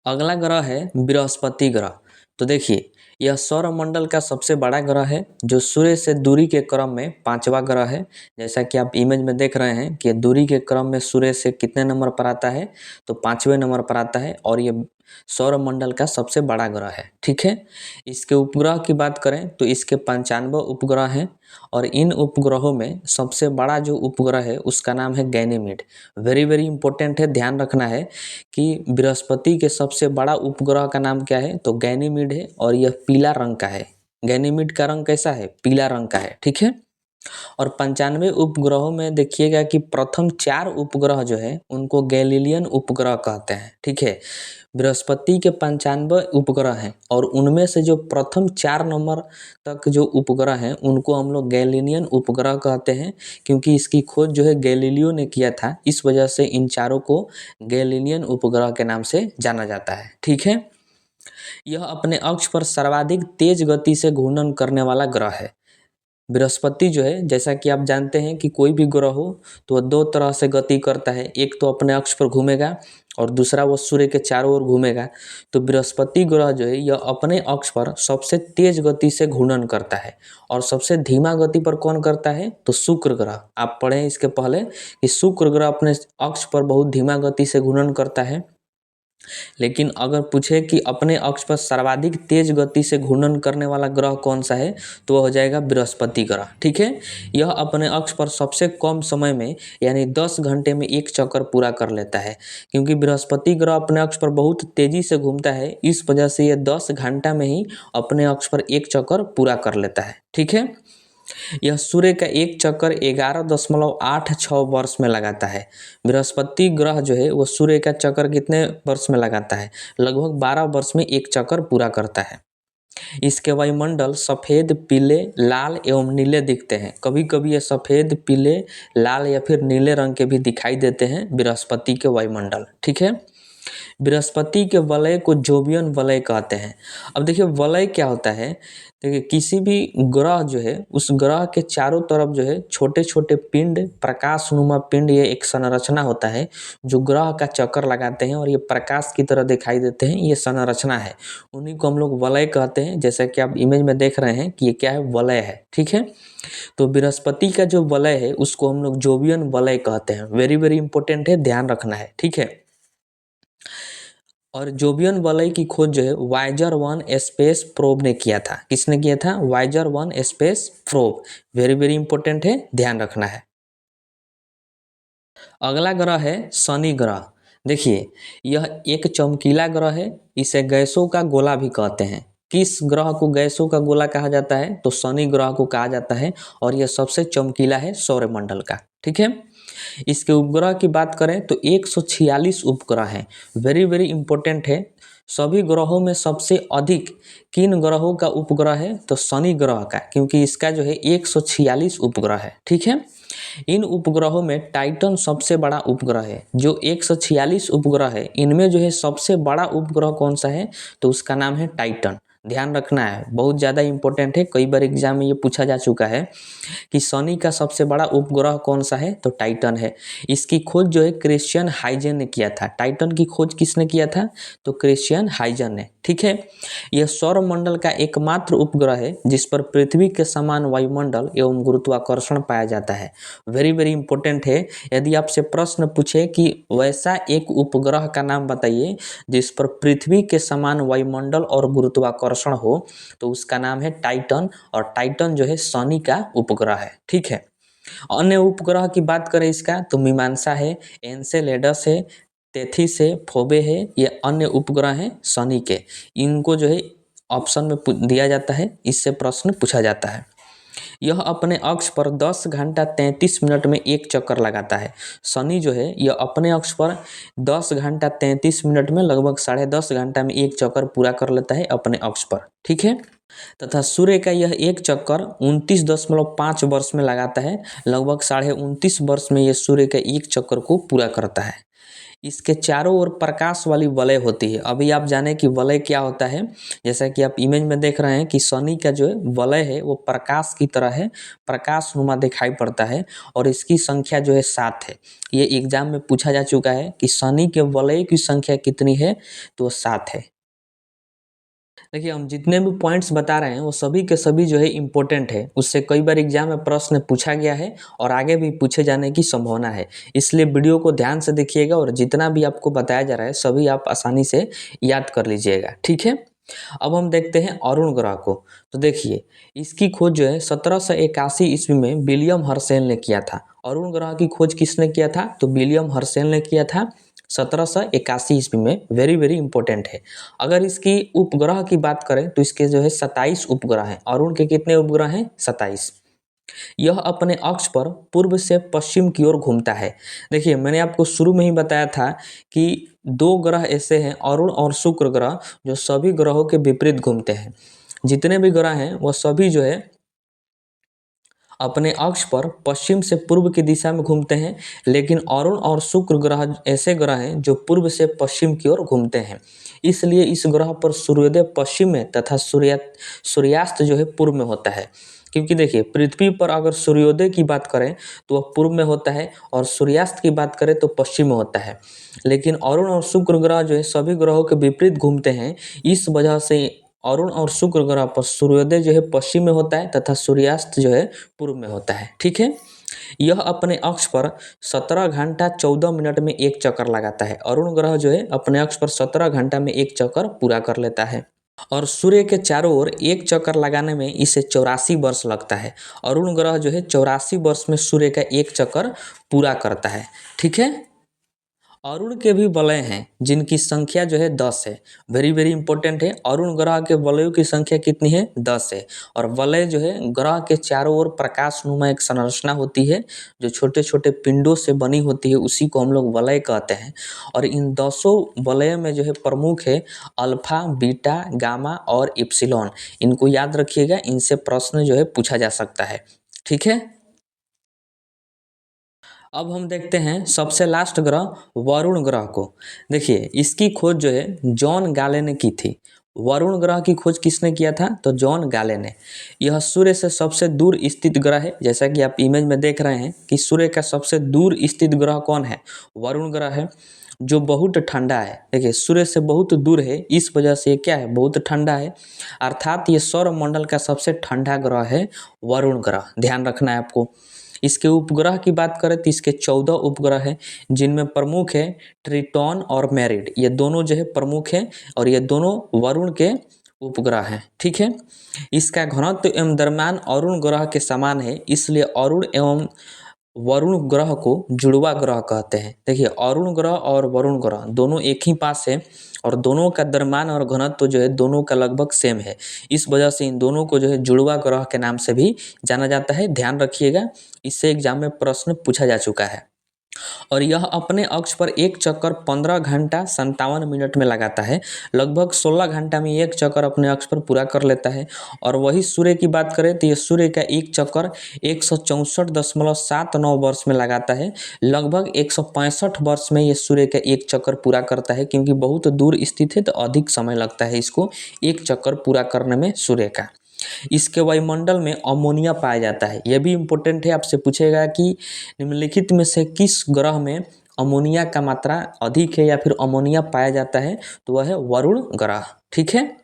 अगला ग्रह है बृहस्पति ग्रह। तो देखिए यह सौरमंडल का सबसे बड़ा ग्रह है, जो सूर्य से दूरी के क्रम में 5वां ग्रह है। जैसा कि आप इमेज में देख रहे हैं कि दूरी के क्रम में सूर्य से कितने नंबर पर आता है, तो 5वें नंबर पर आता है और ये सौरमंडल का सबसे बड़ा ग्रह है। ठीक है, इसके उपग्रह की बात करें तो इसके 95 उपग्रह हैं और इन उपग्रहों में सबसे बड़ा जो उपग्रह है उसका नाम है गैनीमीड। वेरी वेरी इंपॉर्टेंट है, ध्यान रखना है कि बृहस्पति के सबसे बड़ा उपग्रह का नाम क्या है, तो गैनीमीड है और यह पीला रंग का है। गैनीमीड का रंग कैसा है, पीला रंग का है। ठीक है, और 95 उपग्रहों में देखिएगा कि प्रथम 4 उपग्रह जो है उनको गैलीलियन उपग्रह कहते हैं, ठीक है। बृहस्पति के 95 उपग्रह हैं और उनमें से जो प्रथम 4 नंबर तक जो उपग्रह हैं उनको हम लोग गैलीलियन उपग्रह कहते हैं, क्योंकि इसकी खोज जो है गैलीलियो ने किया था। इस वजह से इन चारों को गैलीलियन उपग्रह के नाम से जाना जाता है, ठीक है। यह अपने अक्ष पर सर्वाधिक तेज गति से घूर्णन करने वाला ग्रह है। बृहस्पति जो है, जैसा कि आप जानते हैं कि कोई भी ग्रह हो तो वह 2 तरह से गति करता है, एक तो अपने अक्ष पर घूमेगा और दूसरा वो सूर्य के चारों ओर घूमेगा। तो बृहस्पति ग्रह जो है यह अपने अक्ष पर सबसे तेज गति से घूर्णन करता है। और सबसे धीमा गति पर कौन करता है, तो शुक्र ग्रह। आप पढ़ें इसके पहले कि शुक्र ग्रह अपने अक्ष पर बहुत धीमा गति से घूर्णन करता है। लेकिन अगर पूछे कि अपने अक्ष पर सर्वाधिक तेज गति से घूर्णन करने वाला ग्रह कौन सा है, तो वह हो जाएगा बृहस्पति ग्रह, ठीक है। यह अपने अक्ष पर सबसे कम समय में यानी 10 घंटे में एक चक्कर पूरा कर लेता है। क्योंकि बृहस्पति ग्रह अपने अक्ष पर बहुत तेजी से घूमता है, इस वजह से यह 10 घंटा में ही अपने अक्ष पर एक चक्कर पूरा कर लेता है, ठीक है। यह सूर्य का एक चक्कर 11.86 वर्ष में लगाता है। बृहस्पति ग्रह जो है वो सूर्य का चक्कर कितने वर्ष में लगाता है, लगभग 12 वर्ष में एक चक्कर पूरा करता है। इसके वायुमंडल सफ़ेद, पीले, लाल एवं नीले दिखते हैं। कभी कभी ये सफ़ेद, पीले, लाल या फिर नीले रंग के भी दिखाई देते हैं बृहस्पति के वायुमंडल, ठीक है। बृहस्पति के वलय को जोवियन वलय कहते हैं। अब देखिए वलय क्या होता है, देखिए किसी भी ग्रह जो है उस ग्रह के चारों तरफ जो है छोटे छोटे पिंड, प्रकाशनुमा पिंड, ये एक संरचना होता है जो ग्रह का चक्कर लगाते हैं और ये प्रकाश की तरह दिखाई देते हैं, ये संरचना है। उन्हीं को हम लोग वलय कहते हैं। जैसा कि आप इमेज में देख रहे हैं कि ये क्या है, वलय है, ठीक है। तो बृहस्पति का जो वलय है उसको हम लोग जोवियन वलय कहते हैं। वेरी वेरी इंपॉर्टेंट है, ध्यान रखना है, ठीक है। और जोवियन वलय की खोज जो है वायेजर 1 स्पेस प्रोब ने किया था। किसने किया था, Voyager 1 space probe. Very very important है, ध्यान रखना है। अगला ग्रह है शनि ग्रह। देखिए यह एक चमकीला ग्रह है, इसे गैसों का गोला भी कहते हैं। किस ग्रह को गैसों का गोला कहा जाता है, तो शनि ग्रह को कहा जाता है। और यह सबसे चमकीला है सौरमंडल का, ठीक है। इसके उपग्रह की बात करें तो 146 उपग्रह हैं। वेरी वेरी इंपॉर्टेंट है। सभी ग्रहों में सबसे अधिक किन ग्रहों का उपग्रह है, तो शनि ग्रह का, क्योंकि इसका जो है 146 उपग्रह है, ठीक है। इन उपग्रहों में टाइटन सबसे बड़ा उपग्रह है। जो 146 उपग्रह है इनमें जो है सबसे बड़ा उपग्रह कौन सा है, तो उसका नाम है टाइटन। ध्यान रखना है, बहुत ज़्यादा इंपॉर्टेंट है, कई बार एग्जाम में ये पूछा जा चुका है कि शनि का सबसे बड़ा उपग्रह कौन सा है, तो टाइटन है। इसकी खोज जो है क्रिश्चियन हाइजेन ने किया था। टाइटन की खोज किसने किया था, तो क्रिश्चियन हाइजेन ने, ठीक है। यह सौरमंडल का एकमात्र उपग्रह है जिस पर पृथ्वी के समान वायुमंडल एवं गुरुत्वाकर्षण पाया जाता है। वेरी वेरी इंपॉर्टेंट है। यदि आपसे प्रश्न पूछे कि वैसा एक उपग्रह का नाम बताइए जिस पर पृथ्वी के समान वायुमंडल और गुरुत्वाकर्षण हो, तो उसका नाम है टाइटन। और टाइटन जो है शनि का उपग्रह है, ठीक है। अन्य उपग्रह की बात करें इसका, तो मीमांसा है, एनसेलेडस है, तेथिस है, फोबे है, ये अन्य उपग्रह हैं शनि के। इनको जो है ऑप्शन में दिया जाता है, इससे प्रश्न पूछा जाता है। यह अपने अक्ष पर 10 घंटा 33 मिनट में एक चक्कर लगाता है। शनि जो है यह अपने अक्ष पर 10 घंटा 33 मिनट में लगभग 10.5 घंटा में एक चक्कर पूरा कर लेता है अपने अक्ष पर, ठीक है। तथा सूर्य का यह एक चक्कर 29.5 वर्ष में लगाता है। लगभग 29.5 वर्ष में यह सूर्य के एक चक्कर को पूरा करता है। इसके चारों ओर प्रकाश वाली वलय होती है। अभी आप जाने कि वलय क्या होता है। जैसा कि आप इमेज में देख रहे हैं कि शनि का जो वलय है वो प्रकाश की तरह है, प्रकाशनुमा दिखाई पड़ता है और इसकी संख्या जो है 7 है। ये एग्जाम में पूछा जा चुका है कि शनि के वलय की संख्या कितनी है, तो 7 है। देखिए हम जितने भी पॉइंट्स बता रहे हैं वो सभी के सभी जो है इम्पोर्टेंट है। उससे कई बार एग्जाम में प्रश्न पूछा गया है और आगे भी पूछे जाने की संभावना है। इसलिए वीडियो को ध्यान से देखिएगा और जितना भी आपको बताया जा रहा है सभी आप आसानी से याद कर लीजिएगा, ठीक है। अब हम देखते हैं अरुण ग्रह को। तो देखिए इसकी खोज जो है 1781 ईस्वी में विलियम हर्शेल ने किया था। अरुण ग्रह की खोज किसने किया था, तो विलियम हर्शेल ने किया था 1781 ईस्वी में। वेरी वेरी इंपॉर्टेंट है। अगर इसकी उपग्रह की बात करें तो इसके जो है 27 उपग्रह हैं। अरुण के कितने उपग्रह हैं, 27। यह अपने अक्ष पर पूर्व से पश्चिम की ओर घूमता है। देखिए, मैंने आपको शुरू में ही बताया था कि दो ग्रह ऐसे हैं, अरुण और शुक्र ग्रह, जो सभी ग्रहों के विपरीत घूमते हैं। जितने भी ग्रह हैं वह सभी जो है अपने अक्ष पर पश्चिम से पूर्व की दिशा में घूमते हैं, लेकिन अरुण और शुक्र ग्रह ऐसे ग्रह हैं जो पूर्व से पश्चिम की ओर घूमते हैं। इसलिए इस ग्रह पर सूर्योदय पश्चिम में तथा सूर्यास्त जो है पूर्व में होता है। क्योंकि देखिए, पृथ्वी पर अगर सूर्योदय की बात करें तो वह पूर्व में होता है, और सूर्यास्त की बात करें तो पश्चिम में होता है। लेकिन अरुण और शुक्र ग्रह जो है सभी ग्रहों के विपरीत घूमते हैं। इस वजह से अरुण और शुक्र ग्रह पर सूर्योदय जो है पश्चिम में होता है तथा सूर्यास्त जो है पूर्व में होता है। ठीक है। यह अपने अक्ष पर 17 घंटा 14 मिनट में एक चक्कर लगाता है। अरुण ग्रह जो है अपने अक्ष पर 17 घंटा में एक चक्कर पूरा कर लेता है, और सूर्य के चारों ओर एक चक्कर लगाने में इसे 84 वर्ष लगता है। अरुण ग्रह जो है 84 वर्ष में सूर्य का एक चक्कर पूरा करता है। ठीक है। अरुण के भी वलय हैं जिनकी संख्या जो है 10 है। वेरी वेरी इंपॉर्टेंट है। अरुण ग्रह के वलयों की संख्या कितनी है? 10 है। और वलय जो है ग्रह के चारों ओर प्रकाशनुमा एक संरचना होती है जो छोटे छोटे पिंडों से बनी होती है, उसी को हम लोग वलय कहते हैं। और इन 10 वलय में जो है प्रमुख है अल्फा, बीटा, गामा और इप्सिलॉन। इनको याद रखिएगा, इनसे प्रश्न जो है पूछा जा सकता है। ठीक है। अब हम देखते हैं सबसे लास्ट ग्रह वरुण ग्रह को। देखिए, इसकी खोज जो है जॉन गाले ने की थी। वरुण ग्रह की खोज किसने किया था? तो जॉन गाले ने। यह सूर्य से सबसे दूर स्थित ग्रह है। जैसा कि आप इमेज में देख रहे हैं कि सूर्य का सबसे दूर स्थित ग्रह कौन है? वरुण ग्रह है, जो बहुत ठंडा है। देखिए, सूर्य से बहुत दूर है, इस वजह से ये क्या है? बहुत ठंडा है। अर्थात ये सौरमंडल का सबसे ठंडा ग्रह है वरुण ग्रह। ध्यान रखना है आपको। इसके उपग्रह की बात करें तो इसके 14 उपग्रह हैं, जिनमें प्रमुख है ट्रिटॉन और मैरिड। ये दोनों जो है प्रमुख हैं, और ये दोनों वरुण के उपग्रह हैं। ठीक है। इसका घनत्व एवं द्रव्यमान अरुण ग्रह के समान है, इसलिए अरुण एवं वरुण ग्रह को जुड़वा ग्रह कहते हैं। देखिए, अरुण ग्रह और वरुण ग्रह दोनों एक ही पास है, और दोनों का द्रव्यमान और घनत्व जो है दोनों का लगभग सेम है। इस वजह से इन दोनों को जो है जुड़वा ग्रह के नाम से भी जाना जाता है। ध्यान रखिएगा, इससे एग्जाम में प्रश्न पूछा जा चुका है। और यह अपने अक्ष पर एक चक्कर 15 घंटा 57 मिनट में लगाता है। लगभग 16 घंटा में एक चक्कर अपने अक्ष पर पूरा कर लेता है। और वही सूर्य की बात करें तो यह सूर्य का एक चक्कर 164.79 वर्ष में लगाता है। लगभग 165 वर्ष में यह सूर्य का एक चक्कर पूरा करता है, क्योंकि बहुत दूर स्थित है तो अधिक समय लगता है इसको एक चक्कर पूरा करने में सूर्य का। इसके वायुमंडल में अमोनिया पाया जाता है। यह भी इम्पोर्टेंट है, आपसे पूछेगा कि निम्नलिखित में से किस ग्रह में अमोनिया का मात्रा अधिक है या फिर अमोनिया पाया जाता है? तो वह है वरुण ग्रह। ठीक है।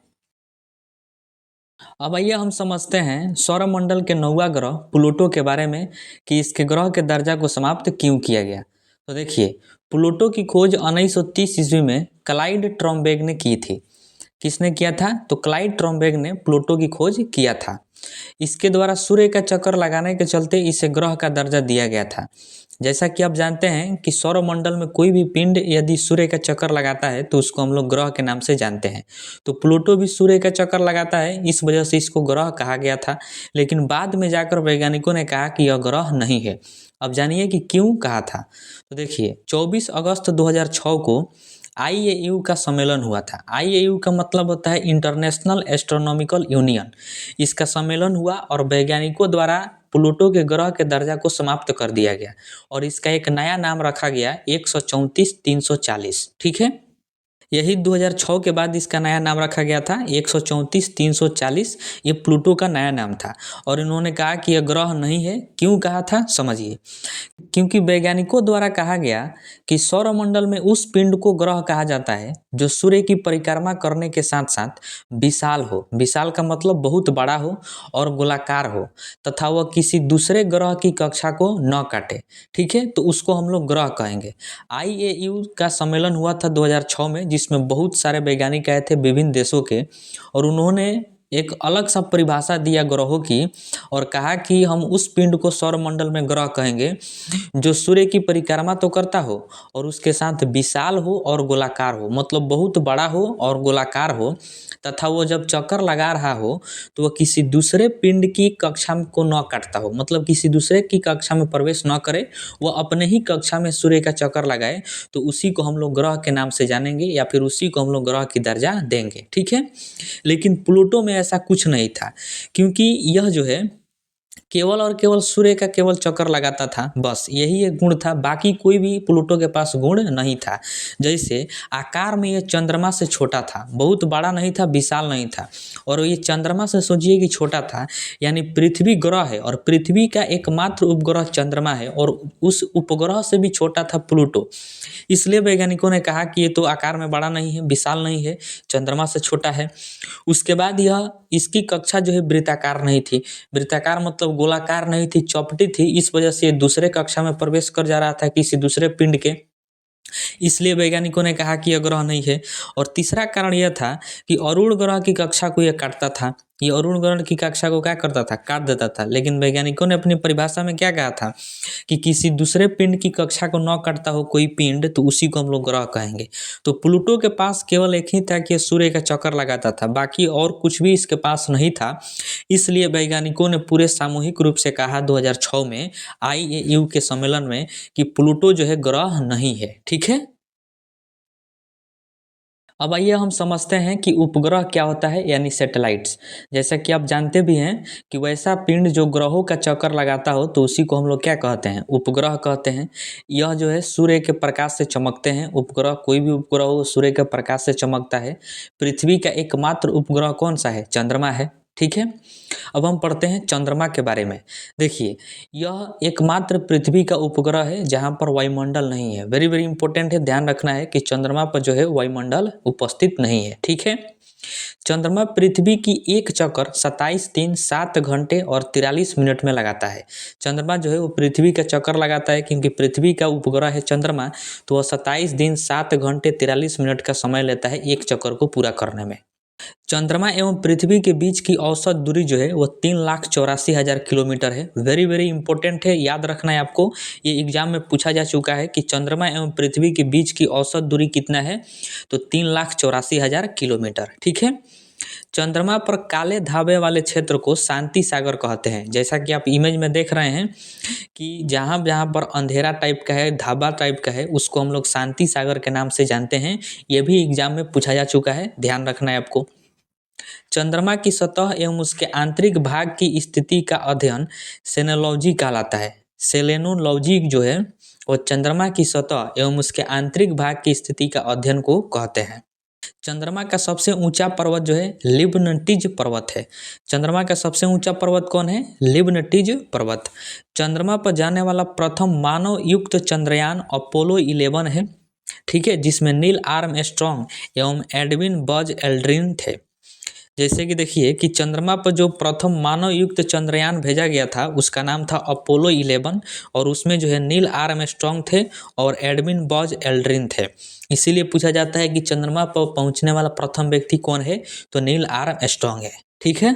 अब आइए हम समझते हैं सौरमंडल के 9वां ग्रह प्लूटो के बारे में, कि इसके ग्रह के दर्जा को समाप्त क्यों किया गया। तो देखिए, प्लूटो की खोज 1930 ईस्वी में क्लाइड ट्रॉम्बेग ने की थी। किसने किया था? तो क्लाइड ट्रॉम्बेग ने प्लूटो की खोज किया था। इसके द्वारा सूर्य का चक्कर लगाने के चलते इसे ग्रह का दर्जा दिया गया था। जैसा कि आप जानते हैं कि सौरमंडल में कोई भी पिंड यदि सूर्य का चक्कर लगाता है तो उसको हम लोग ग्रह के नाम से जानते हैं। तो प्लूटो भी सूर्य का चक्कर लगाता है, इस वजह से इसको ग्रह कहा गया था। लेकिन बाद में जाकर वैज्ञानिकों ने कहा कि यह ग्रह नहीं है। अब जानिए कि क्यों कहा था। तो देखिए, 24 अगस्त 2006 को आईएयू का सम्मेलन हुआ था। आईएयू का मतलब होता है इंटरनेशनल एस्ट्रोनॉमिकल यूनियन। इसका सम्मेलन हुआ और वैज्ञानिकों द्वारा प्लूटो के ग्रह के दर्जा को समाप्त कर दिया गया, और इसका एक नया नाम रखा गया 134-340। ठीक है। यही 2006 के बाद इसका नया नाम रखा गया था 134-340। ये प्लूटो का नया नाम था। और इन्होंने कहा कि यह ग्रह नहीं है। क्यों कहा था? समझिए। क्योंकि वैज्ञानिकों द्वारा कहा गया कि सौरमंडल में उस पिंड को ग्रह कहा जाता है जो सूर्य की परिक्रमा करने के साथ साथ विशाल हो। विशाल का मतलब बहुत बड़ा हो और गोलाकार हो, तथा वह किसी दूसरे ग्रह की कक्षा को न काटे। ठीक है। तो उसको हम लोग ग्रह कहेंगे। आईएयू का सम्मेलन हुआ था 2006 में, जिसमें बहुत सारे वैज्ञानिक आए थे विभिन्न देशों के, और उन्होंने एक अलग सा परिभाषा दिया ग्रहों की और कहा कि हम उस पिंड को सौरमंडल में ग्रह कहेंगे जो सूर्य की परिक्रमा तो करता हो और उसके साथ विशाल हो और गोलाकार हो, मतलब बहुत बड़ा हो और गोलाकार हो, तथा वो जब चक्कर लगा रहा हो तो वह किसी दूसरे पिंड की कक्षा को न काटता हो, मतलब किसी दूसरे की कक्षा में प्रवेश न करे, वह अपने ही कक्षा में सूर्य का चक्कर लगाए, तो उसी को हम लोग ग्रह के नाम से जानेंगे या फिर उसी को हम लोग ग्रह की दर्जा देंगे। ठीक है, लेकिन प्लूटो में ऐसा कुछ नहीं था, क्योंकि यह जो है केवल और केवल सूर्य का केवल चक्कर लगाता था, बस यही एक गुण था, बाकी कोई भी प्लूटो के पास गुण नहीं था। जैसे आकार में ये चंद्रमा से छोटा था, बहुत बड़ा नहीं था, विशाल नहीं था, और ये चंद्रमा से सोचिए कि छोटा था, यानी पृथ्वी ग्रह है और पृथ्वी का एकमात्र उपग्रह चंद्रमा है और उस उपग्रह से भी छोटा था प्लूटो। इसलिए वैज्ञानिकों ने कहा कि ये तो आकार में बड़ा नहीं है, विशाल नहीं है, चंद्रमा से छोटा है। उसके बाद यह इसकी कक्षा जो है वृत्ताकार नहीं थी, वृत्ताकार मतलब गोलाकार नहीं थी, चौपटी थी, इस वजह से ये दूसरे कक्षा में प्रवेश कर जा रहा था किसी दूसरे पिंड के, इसलिए वैज्ञानिकों ने कहा कि यह ग्रह नहीं है। और तीसरा कारण यह था कि अरुण ग्रह की कक्षा को यह काटता था, ये अरुण ग्रह की कक्षा को क्या करता था, काट देता था। लेकिन वैज्ञानिकों ने अपनी परिभाषा में क्या कहा था कि किसी दूसरे पिंड की कक्षा को न काटता हो कोई पिंड, तो उसी को हम लोग ग्रह कहेंगे। तो प्लूटो के पास केवल एक ही था कि सूर्य का चक्कर लगाता था, बाकी और कुछ भी इसके पास नहीं था। इसलिए वैज्ञानिकों ने पूरे सामूहिक रूप से कहा 2006 में IAU के सम्मेलन में कि प्लूटो जो है ग्रह नहीं है। ठीक है, अब आइए हम समझते हैं कि उपग्रह क्या होता है, यानी सैटेलाइट्स। जैसा कि आप जानते भी हैं कि वैसा पिंड जो ग्रहों का चक्कर लगाता हो तो उसी को हम लोग क्या कहते हैं, उपग्रह कहते हैं। यह जो है सूर्य के प्रकाश से चमकते हैं। उपग्रह, कोई भी उपग्रह हो सूर्य के प्रकाश से चमकता है। पृथ्वी का एकमात्र उपग्रह कौन सा है, चंद्रमा है। ठीक है, अब हम पढ़ते हैं चंद्रमा के बारे में। देखिए, यह एकमात्र पृथ्वी का उपग्रह है जहां पर वायुमंडल नहीं है। वेरी वेरी इंपॉर्टेंट है, ध्यान रखना है कि चंद्रमा पर जो है वायुमंडल उपस्थित नहीं है। ठीक है, चंद्रमा पृथ्वी की एक चक्कर 27 दिन 7 घंटे और 43 मिनट में लगाता है। चंद्रमा जो है वो पृथ्वी का चक्कर लगाता है, क्योंकि पृथ्वी का उपग्रह है चंद्रमा, तो वह 27 दिन 7 घंटे 43 मिनट का समय लेता है एक चक्कर को पूरा करने में। चंद्रमा एवं पृथ्वी के बीच की औसत दूरी जो है वो 3,84,000 किलोमीटर है। वेरी वेरी इंपॉर्टेंट है, याद रखना है आपको, ये एग्जाम में पूछा जा चुका है कि चंद्रमा एवं पृथ्वी के बीच की औसत दूरी कितना है, तो 3,84,000 किलोमीटर। ठीक है, चंद्रमा पर काले धाबे वाले क्षेत्र को शांति सागर कहते हैं। जैसा कि आप इमेज में देख रहे हैं कि जहाँ जहाँ पर अंधेरा टाइप का है, धाबा टाइप का है, उसको हम लोग शांति सागर के नाम से जानते हैं। ये भी एग्जाम में पूछा जा चुका है, ध्यान रखना है आपको। चंद्रमा की सतह एवं उसके आंतरिक भाग की स्थिति का अध्ययन सेनोलॉजी कहलाता है। सेलेनोलॉजी जो है वो चंद्रमा की सतह एवं उसके आंतरिक भाग की स्थिति का अध्ययन को कहते हैं। चंद्रमा का सबसे ऊंचा पर्वत जो है लिब्नटीज पर्वत है। चंद्रमा का सबसे ऊंचा पर्वत कौन है, लिब्नटीज पर्वत। चंद्रमा पर जाने वाला प्रथम मानव युक्त चंद्रयान अपोलो 11 है। ठीक है, जिसमें नील आर्मस्ट्रॉन्ग एवं एडविन बज एल्ड्रिन थे। जैसे कि देखिए कि चंद्रमा पर जो प्रथम मानव युक्त चंद्रयान भेजा गया था उसका नाम था अपोलो 11, और उसमें जो है नील आर्मस्ट्रॉन्ग थे और एडविन बज एल्ड्रिन थे। इसीलिए पूछा जाता है कि चंद्रमा पर पहुंचने वाला प्रथम व्यक्ति कौन है, तो नील आर्मस्ट्रॉन्ग है। ठीक है,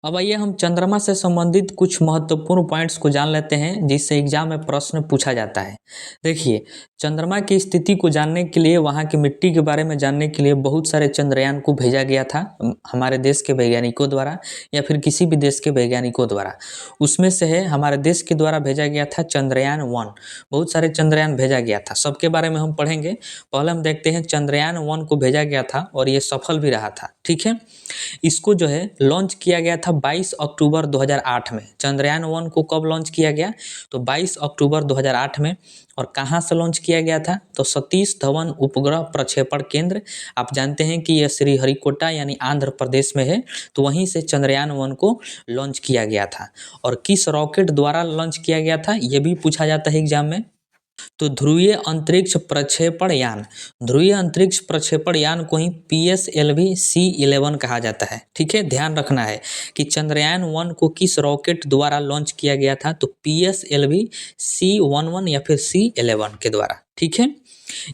अब आइए हम चंद्रमा से संबंधित कुछ महत्वपूर्ण पॉइंट्स को जान लेते हैं जिससे एग्जाम में प्रश्न पूछा जाता है। देखिए, चंद्रमा की स्थिति को जानने के लिए, वहाँ की मिट्टी के बारे में जानने के लिए बहुत सारे चंद्रयान को भेजा गया था हमारे देश के वैज्ञानिकों द्वारा या फिर किसी भी देश के वैज्ञानिकों द्वारा। उसमें से है हमारे देश के द्वारा भेजा गया था चंद्रयान 1। बहुत सारे चंद्रयान भेजा गया था, सबके बारे में हम पढ़ेंगे। पहले हम देखते हैं चंद्रयान 1 को भेजा गया था और ये सफल भी रहा था। ठीक है, इसको जो है लॉन्च किया गया था 22 अक्टूबर 2008 में। चंद्रयान 1 को कब लॉन्च किया गया, तो 22 अक्टूबर 2008 में। और कहाँ से लॉन्च किया गया था, तो सतीश धवन उपग्रह प्रक्षेपण केंद्र। आप जानते हैं कि यह श्रीहरिकोटा यानी आंध्र प्रदेश में है, तो वहीं से चंद्रयान 1 को लॉन्च किया गया था। और किस रॉकेट द्वारा लॉन्च किया गया था, यह भी पूछा जाता है एग्जाम में, तो ध्रुवीय अंतरिक्ष प्रक्षेपण यान। ध्रुवीय अंतरिक्ष प्रक्षेपण यान को ही PSLV C11 कहा जाता है। ठीक है, ध्यान रखना है कि चंद्रयान 1 को किस रॉकेट द्वारा लॉन्च किया गया था, तो PSLV C11 या फिर C11 के द्वारा। ठीक है।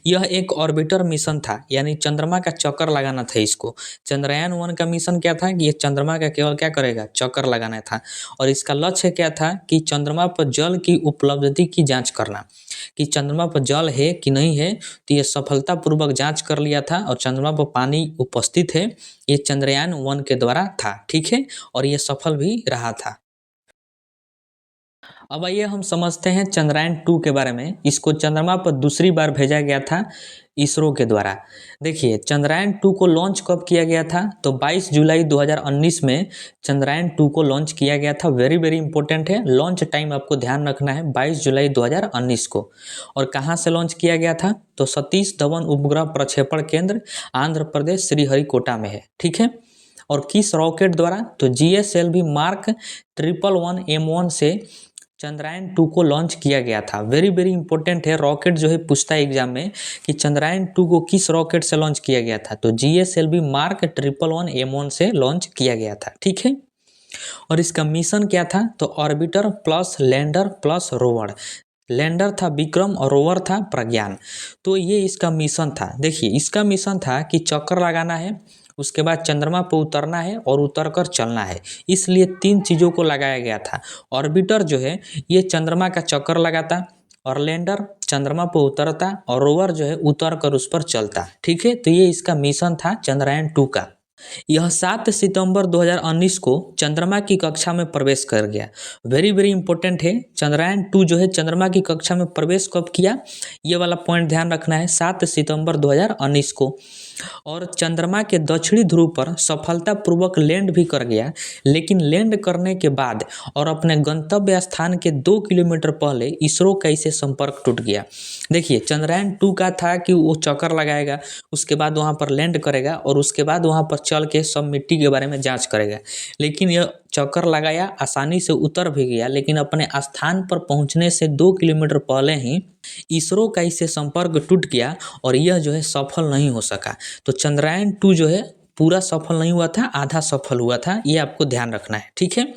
यह एक ऑर्बिटर मिशन था, यानी चंद्रमा का चक्कर लगाना था इसको। चंद्रयान 1 का मिशन क्या था कि ये चंद्रमा का केवल क्या करेगा, चक्कर लगाना था। और इसका लक्ष्य क्या था कि चंद्रमा पर जल की उपलब्धि की जांच करना, कि चंद्रमा पर जल है कि नहीं है। तो ये सफलतापूर्वक जांच कर लिया था और चंद्रमा पर पानी उपस्थित है, ये चंद्रयान 1 के द्वारा था। ठीक है, और ये सफल भी रहा था। अब आइए हम समझते हैं चंद्रयान 2 के बारे में। इसको चंद्रमा पर दूसरी बार भेजा गया था इसरो के द्वारा। देखिए चंद्रयान 2 को लॉन्च कब किया गया था, तो 22 जुलाई 2019 में चंद्रयान 2 को लॉन्च किया गया था। वेरी वेरी इंपॉर्टेंट है, लॉन्च टाइम आपको ध्यान रखना है, 22 जुलाई 2019 को। और कहाँ से लॉन्च किया गया था, तो सतीश धवन उपग्रह प्रक्षेपण केंद्र, आंध्र प्रदेश, श्रीहरिकोटा में है। ठीक है, और किस रॉकेट द्वारा, तो GSLV मार्क 111M1 से चंद्रयान 2 को लॉन्च किया गया था। वेरी वेरी इंपॉर्टेंट है, रॉकेट जो है पूछता है एग्जाम में कि चंद्रयान 2 को किस रॉकेट से लॉन्च किया गया था, तो GSLV मार्क 111M1 से लॉन्च किया गया था। ठीक है, और इसका मिशन क्या था, तो orbiter plus lander plus rover. Lander था विक्रम और रोवर था प्रज्ञान। तो ये इसका मिशन था। देखिए इसका मिशन था कि चक्कर लगाना है, उसके बाद चंद्रमा पर उतरना है और उतरकर चलना है। इसलिए 3 चीज़ों को लगाया गया था। ऑर्बिटर जो है ये चंद्रमा का चक्कर लगाता, और लैंडर चंद्रमा पर उतरता, और रोवर जो है उतर कर उस पर चलता। ठीक है, तो ये इसका मिशन था चंद्रयान 2 का। यह 7 सितंबर 2019 को चंद्रमा की कक्षा में प्रवेश कर गया। वेरी वेरी इंपॉर्टेंट है, चंद्रयान 2 जो है चंद्रमा की कक्षा में प्रवेश कब किया, ये वाला पॉइंट ध्यान रखना है, 7 सितंबर 2019 को। और चंद्रमा के दक्षिणी ध्रुव पर सफलतापूर्वक लैंड भी कर गया। लेकिन लैंड करने के बाद और अपने गंतव्य स्थान के 2 किलोमीटर पहले इसरो का इससे संपर्क टूट गया। देखिए चंद्रयान 2 का था कि वो चक्कर लगाएगा, उसके बाद वहाँ पर लैंड करेगा और उसके बाद वहाँ पर चल के सब मिट्टी के बारे में जांच करेगा। लेकिन यह चक्कर लगाया, आसानी से उतर भी गया, लेकिन अपने स्थान पर पहुँचने से 2 किलोमीटर पहले ही इसरो का इससे संपर्क टूट गया और यह जो है सफल नहीं हो सका। तो चंद्रयान 2 जो है पूरा सफल नहीं हुआ था, आधा सफल हुआ था, ये आपको ध्यान रखना है। ठीक है,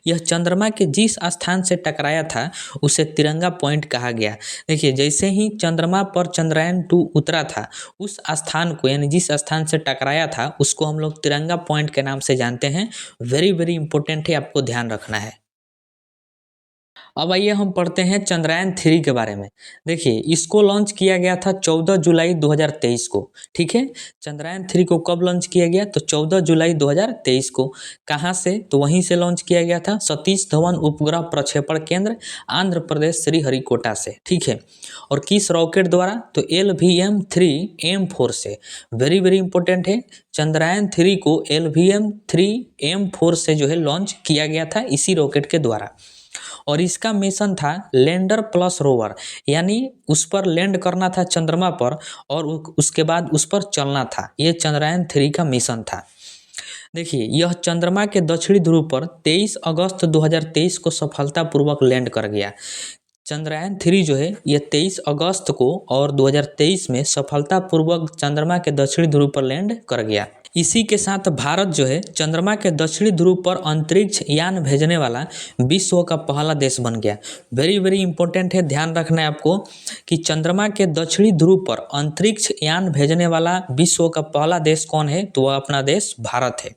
यह चंद्रमा के जिस स्थान से टकराया था उसे तिरंगा पॉइंट कहा गया। देखिए जैसे ही चंद्रमा पर चंद्रयान 2 उतरा था, उस स्थान को यानी जिस स्थान से टकराया था उसको हम लोग तिरंगा पॉइंट के नाम से जानते हैं। वेरी वेरी इंपॉर्टेंट है, आपको ध्यान रखना है। अब आइए हम पढ़ते हैं चंद्रयान 3 के बारे में। देखिए इसको लॉन्च किया गया था 14 जुलाई 2023 को। ठीक है, चंद्रयान 3 को कब लॉन्च किया गया, तो 14 जुलाई 2023 को। कहाँ से, तो वहीं से लॉन्च किया गया था, सतीश धवन उपग्रह प्रक्षेपण केंद्र, आंध्र प्रदेश, श्रीहरिकोटा से। ठीक है, और किस रॉकेट द्वारा, तो LVM-3M4 से। वेरी वेरी इंपॉर्टेंट है, चंद्रयान 3 को LVM-3M4 से जो है लॉन्च किया गया था इसी रॉकेट के द्वारा। और इसका मिशन था लैंडर प्लस रोवर, यानी उस पर लैंड करना था चंद्रमा पर और उसके बाद उस पर चलना था। ये चंद्रयान 3 का मिशन था। देखिए यह चंद्रमा के दक्षिणी ध्रुव पर 23 अगस्त 2023 को सफलतापूर्वक लैंड कर गया। चंद्रयान 3 जो है ये 23 अगस्त को और 2023 में सफलतापूर्वक चंद्रमा के दक्षिणी ध्रुव पर लैंड कर गया। इसी के साथ भारत जो है चंद्रमा के दक्षिणी ध्रुव पर अंतरिक्ष यान भेजने वाला विश्व का पहला देश बन गया। वेरी वेरी इंपॉर्टेंट है, ध्यान रखना है आपको कि चंद्रमा के दक्षिणी ध्रुव पर अंतरिक्ष यान भेजने वाला विश्व का पहला देश कौन है, तो वह अपना देश भारत है।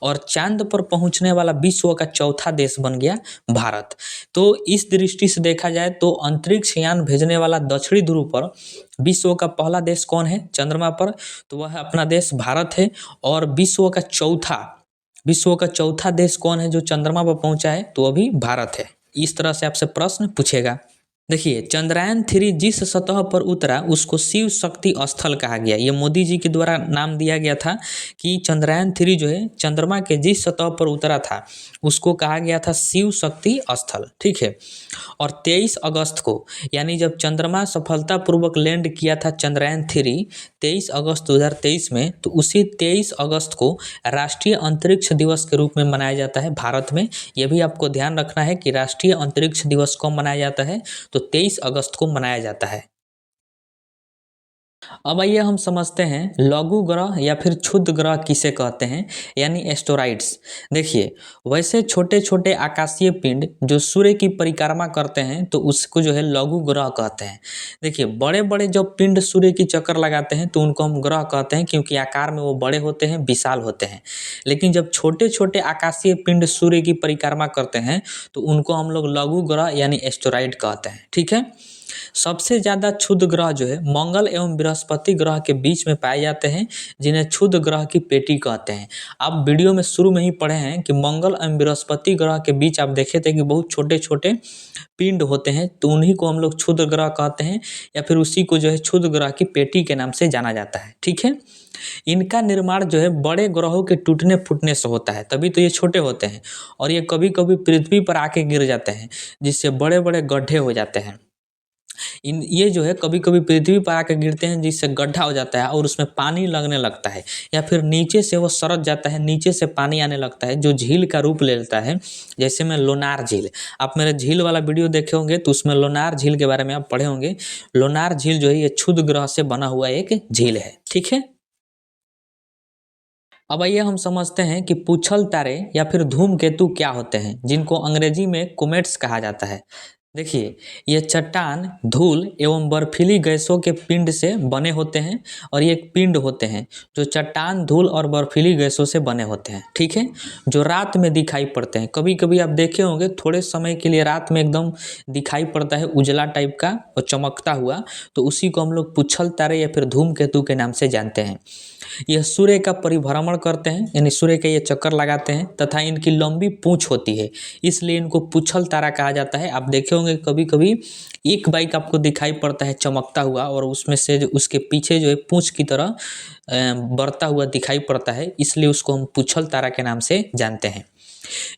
और चांद पर पहुंचने वाला विश्व का चौथा देश बन गया भारत। तो इस दृष्टि से देखा जाए तो अंतरिक्ष यान भेजने वाला दक्षिणी ध्रुव पर विश्व का पहला देश कौन है चंद्रमा पर, तो वह अपना देश भारत है। और विश्व का चौथा देश कौन है जो चंद्रमा पर पहुंचा है, तो अभी भारत है। इस तरह से आपसे प्रश्न पूछेगा। देखिए चंद्रयान 3 जिस सतह पर उतरा उसको शिव शक्ति स्थल कहा गया। ये मोदी जी के द्वारा नाम दिया गया था कि चंद्रयान 3 जो है चंद्रमा के जिस सतह पर उतरा था उसको कहा गया था शिव शक्ति स्थल। ठीक है, और 23 अगस्त को यानी जब चंद्रमा सफलतापूर्वक लैंड किया था चंद्रयान 3 23 अगस्त 2023 में, तो उसी 23 अगस्त को राष्ट्रीय अंतरिक्ष दिवस के रूप में मनाया जाता है भारत में। यह भी आपको ध्यान रखना है कि राष्ट्रीय अंतरिक्ष दिवस कब मनाया जाता है, तो 23 अगस्त को मनाया जाता है। अब आइए हम समझते हैं लघु ग्रह या फिर क्षुद्र ग्रह किसे कहते हैं, यानी एस्टेरॉइड्स। देखिए, वैसे छोटे छोटे आकाशीय पिंड जो सूर्य की परिक्रमा करते हैं तो उसको जो है लघु ग्रह कहते हैं। देखिए, बड़े बड़े जो पिंड सूर्य की चक्कर लगाते हैं तो उनको हम ग्रह कहते हैं, क्योंकि आकार में वो बड़े होते हैं, विशाल होते हैं। लेकिन जब छोटे छोटे आकाशीय पिंड सूर्य की परिक्रमा करते हैं तो उनको हम लोग लघु ग्रह यानी एस्टेरॉइड कहते हैं। ठीक है। सबसे ज़्यादा क्षुद्र ग्रह जो है मंगल एवं बृहस्पति ग्रह के बीच में पाए जाते हैं, जिन्हें क्षुद्र ग्रह की पेटी कहते हैं। आप वीडियो में शुरू में ही पढ़े हैं कि मंगल एवं बृहस्पति ग्रह के बीच आप देखे थे कि बहुत छोटे छोटे पिंड होते हैं, तो उन्हीं को हम लोग क्षुद्र ग्रह कहते हैं, या फिर उसी को जो है क्षुद्र ग्रह की पेटी के नाम से जाना जाता है। ठीक है। इनका निर्माण जो है बड़े ग्रहों के टूटने फूटने से होता है, तभी तो ये छोटे होते हैं, और ये कभी कभी पृथ्वी पर आके गिर जाते हैं, जिससे बड़े बड़े गड्ढे हो जाते हैं। ये जो है कभी कभी पृथ्वी पर आकर गिरते हैं, जिससे गड्ढा हो जाता है और उसमें पानी लगने लगता है, या फिर नीचे से वो सरक जाता है, नीचे से पानी आने लगता है जो झील का रूप ले लेता है। जैसे में लोनार झील, आप मेरे झील वाला वीडियो देखे होंगे तो उसमें लोनार झील के बारे में आप पढ़े होंगे। लोनार झील जो है ये क्षुद्र ग्रह से बना हुआ एक झील है। ठीक है। अब आइए हम समझते हैं कि पूछल तारे या फिर धूमकेतु क्या होते हैं, जिनको अंग्रेजी में कोमेट्स कहा जाता है। देखिए, ये चट्टान, धूल एवं बर्फीली गैसों के पिंड से बने होते हैं, और ये एक पिंड होते हैं जो चट्टान, धूल और बर्फीली गैसों से बने होते हैं। ठीक है। जो रात में दिखाई पड़ते हैं, कभी कभी आप देखे होंगे थोड़े समय के लिए रात में एकदम दिखाई पड़ता है उजला टाइप का और चमकता हुआ, तो उसी को हम लोग पुच्छल तारे या फिर धूमकेतु के नाम से जानते हैं। यह सूर्य का परिभ्रमण करते हैं, यानी सूर्य के ये चक्कर लगाते हैं, तथा इनकी लंबी पूंछ होती है, इसलिए इनको पूछल तारा कहा जाता है। आप देखे होंगे कभी कभी एक बाइक आपको दिखाई पड़ता है चमकता हुआ, और उसमें से उसके पीछे जो है पूंछ की तरह बढ़ता हुआ दिखाई पड़ता है, इसलिए उसको हम पूछल तारा के नाम से जानते हैं।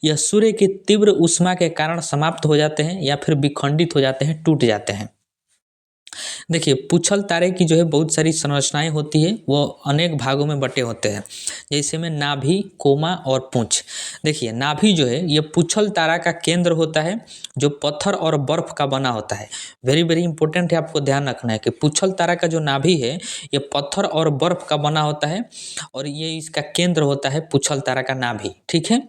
यह सूर्य की तीव्र ऊष्मा के कारण समाप्त हो जाते हैं या फिर विखंडित हो जाते हैं, टूट जाते हैं। देखिए, पूछल तारे की जो है बहुत सारी संरचनाएं होती है, वो अनेक भागों में बटे होते हैं, जैसे में नाभि, कोमा और पूंछ। देखिए, नाभि जो है ये पूछल तारा का केंद्र होता है, जो पत्थर और बर्फ का बना होता है। वेरी वेरी इंपॉर्टेंट है, आपको ध्यान रखना है कि पूछल तारा का जो नाभि है ये पत्थर और बर्फ का बना होता है, और ये इसका केंद्र होता है पूछल तारा का नाभि। ठीक है।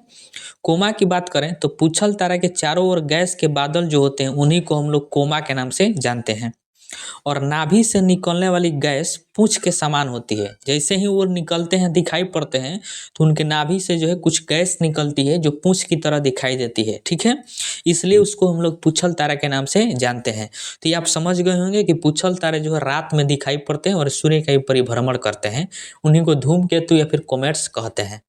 कोमा की बात करें तो पूछल तारा के चारों ओर गैस के बादल जो होते हैं उन्हीं को हम लोग कोमा के नाम से जानते हैं। और नाभि से निकलने वाली गैस पूंछ के समान होती है। जैसे ही वो निकलते हैं, दिखाई पड़ते हैं, तो उनके नाभि से जो है कुछ गैस निकलती है जो पूंछ की तरह दिखाई देती है। ठीक है। इसलिए उसको हम लोग पूछल तारा के नाम से जानते हैं। तो ये आप समझ गए होंगे कि पूछल तारे जो है रात में दिखाई पड़ते हैं और सूर्य का परिभ्रमण करते हैं, उन्हीं को धूमकेतु या फिर कोमेट्स कहते हैं।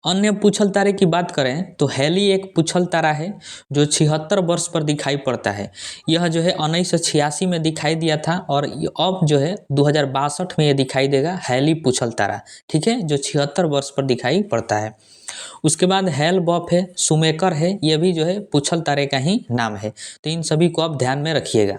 अन्य पूछल तारे की बात करें तो हैली एक पूछल तारा है जो 76 वर्ष पर दिखाई पड़ता है। यह जो है 1986 में दिखाई दिया था, और अब जो है 2062 में ये दिखाई देगा, हैली पूछल तारा। ठीक है, जो 76 वर्ष पर दिखाई पड़ता है। उसके बाद हेल बॉफ है, सुमेकर है, ये भी जो है पूछल तारे का ही नाम है। तो इन सभी को आप ध्यान में रखिएगा।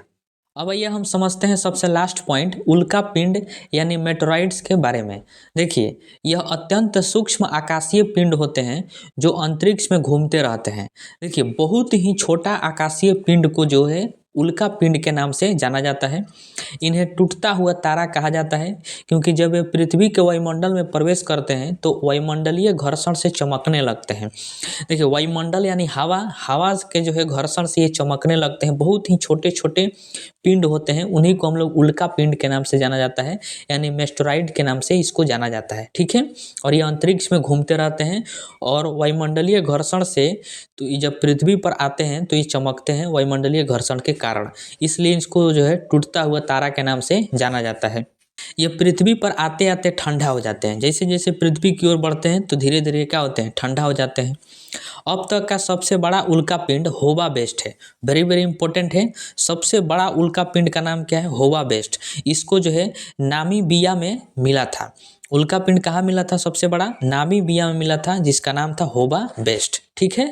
अब आइए हम समझते हैं सबसे लास्ट पॉइंट, उल्का पिंड यानी मेटेरॉइड्स के बारे में। देखिए, यह अत्यंत सूक्ष्म आकाशीय पिंड होते हैं जो अंतरिक्ष में घूमते रहते हैं। देखिए, बहुत ही छोटा आकाशीय पिंड को जो है उल्का पिंड के नाम से जाना जाता है। इन्हें टूटता हुआ तारा कहा जाता है, क्योंकि जब वे पृथ्वी के वायुमंडल में प्रवेश करते हैं तो वायुमंडलीय घर्षण से चमकने लगते हैं। देखिए, वायुमंडल यानी हवा के जो है घर्षण से ये चमकने लगते हैं। बहुत ही छोटे छोटे पिंड होते हैं, उन्हीं को हम लोग उल्का पिंड के नाम से जाना जाता है, यानी मेस्टोराइड के नाम से इसको जाना जाता है। ठीक है। और ये अंतरिक्ष में घूमते रहते हैं, और वायुमंडलीय घर्षण से तो ये जब पृथ्वी पर आते हैं तो ये चमकते हैं वायुमंडलीय घर्षण के कारण, इसलिए इसको जो है टूटता हुआ तारा के नाम से जाना जाता है। ये पृथ्वी पर आते आते ठंडा हो जाते हैं। जैसे जैसे पृथ्वी की ओर बढ़ते हैं तो धीरे धीरे क्या होते हैं, ठंडा हो जाते हैं। अब तक का सबसे बड़ा उल्का पिंड होवा बेस्ट है। वेरी वेरी इंपॉर्टेंट है। सबसे बड़ा उल्का पिंड का नाम क्या है, होवा बेस्ट। इसको जो है नामीबिया में मिला था। उल्का पिंड कहाँ मिला था सबसे बड़ा, नामीबिया में मिला था, जिसका नाम था होवा बेस्ट। ठीक है।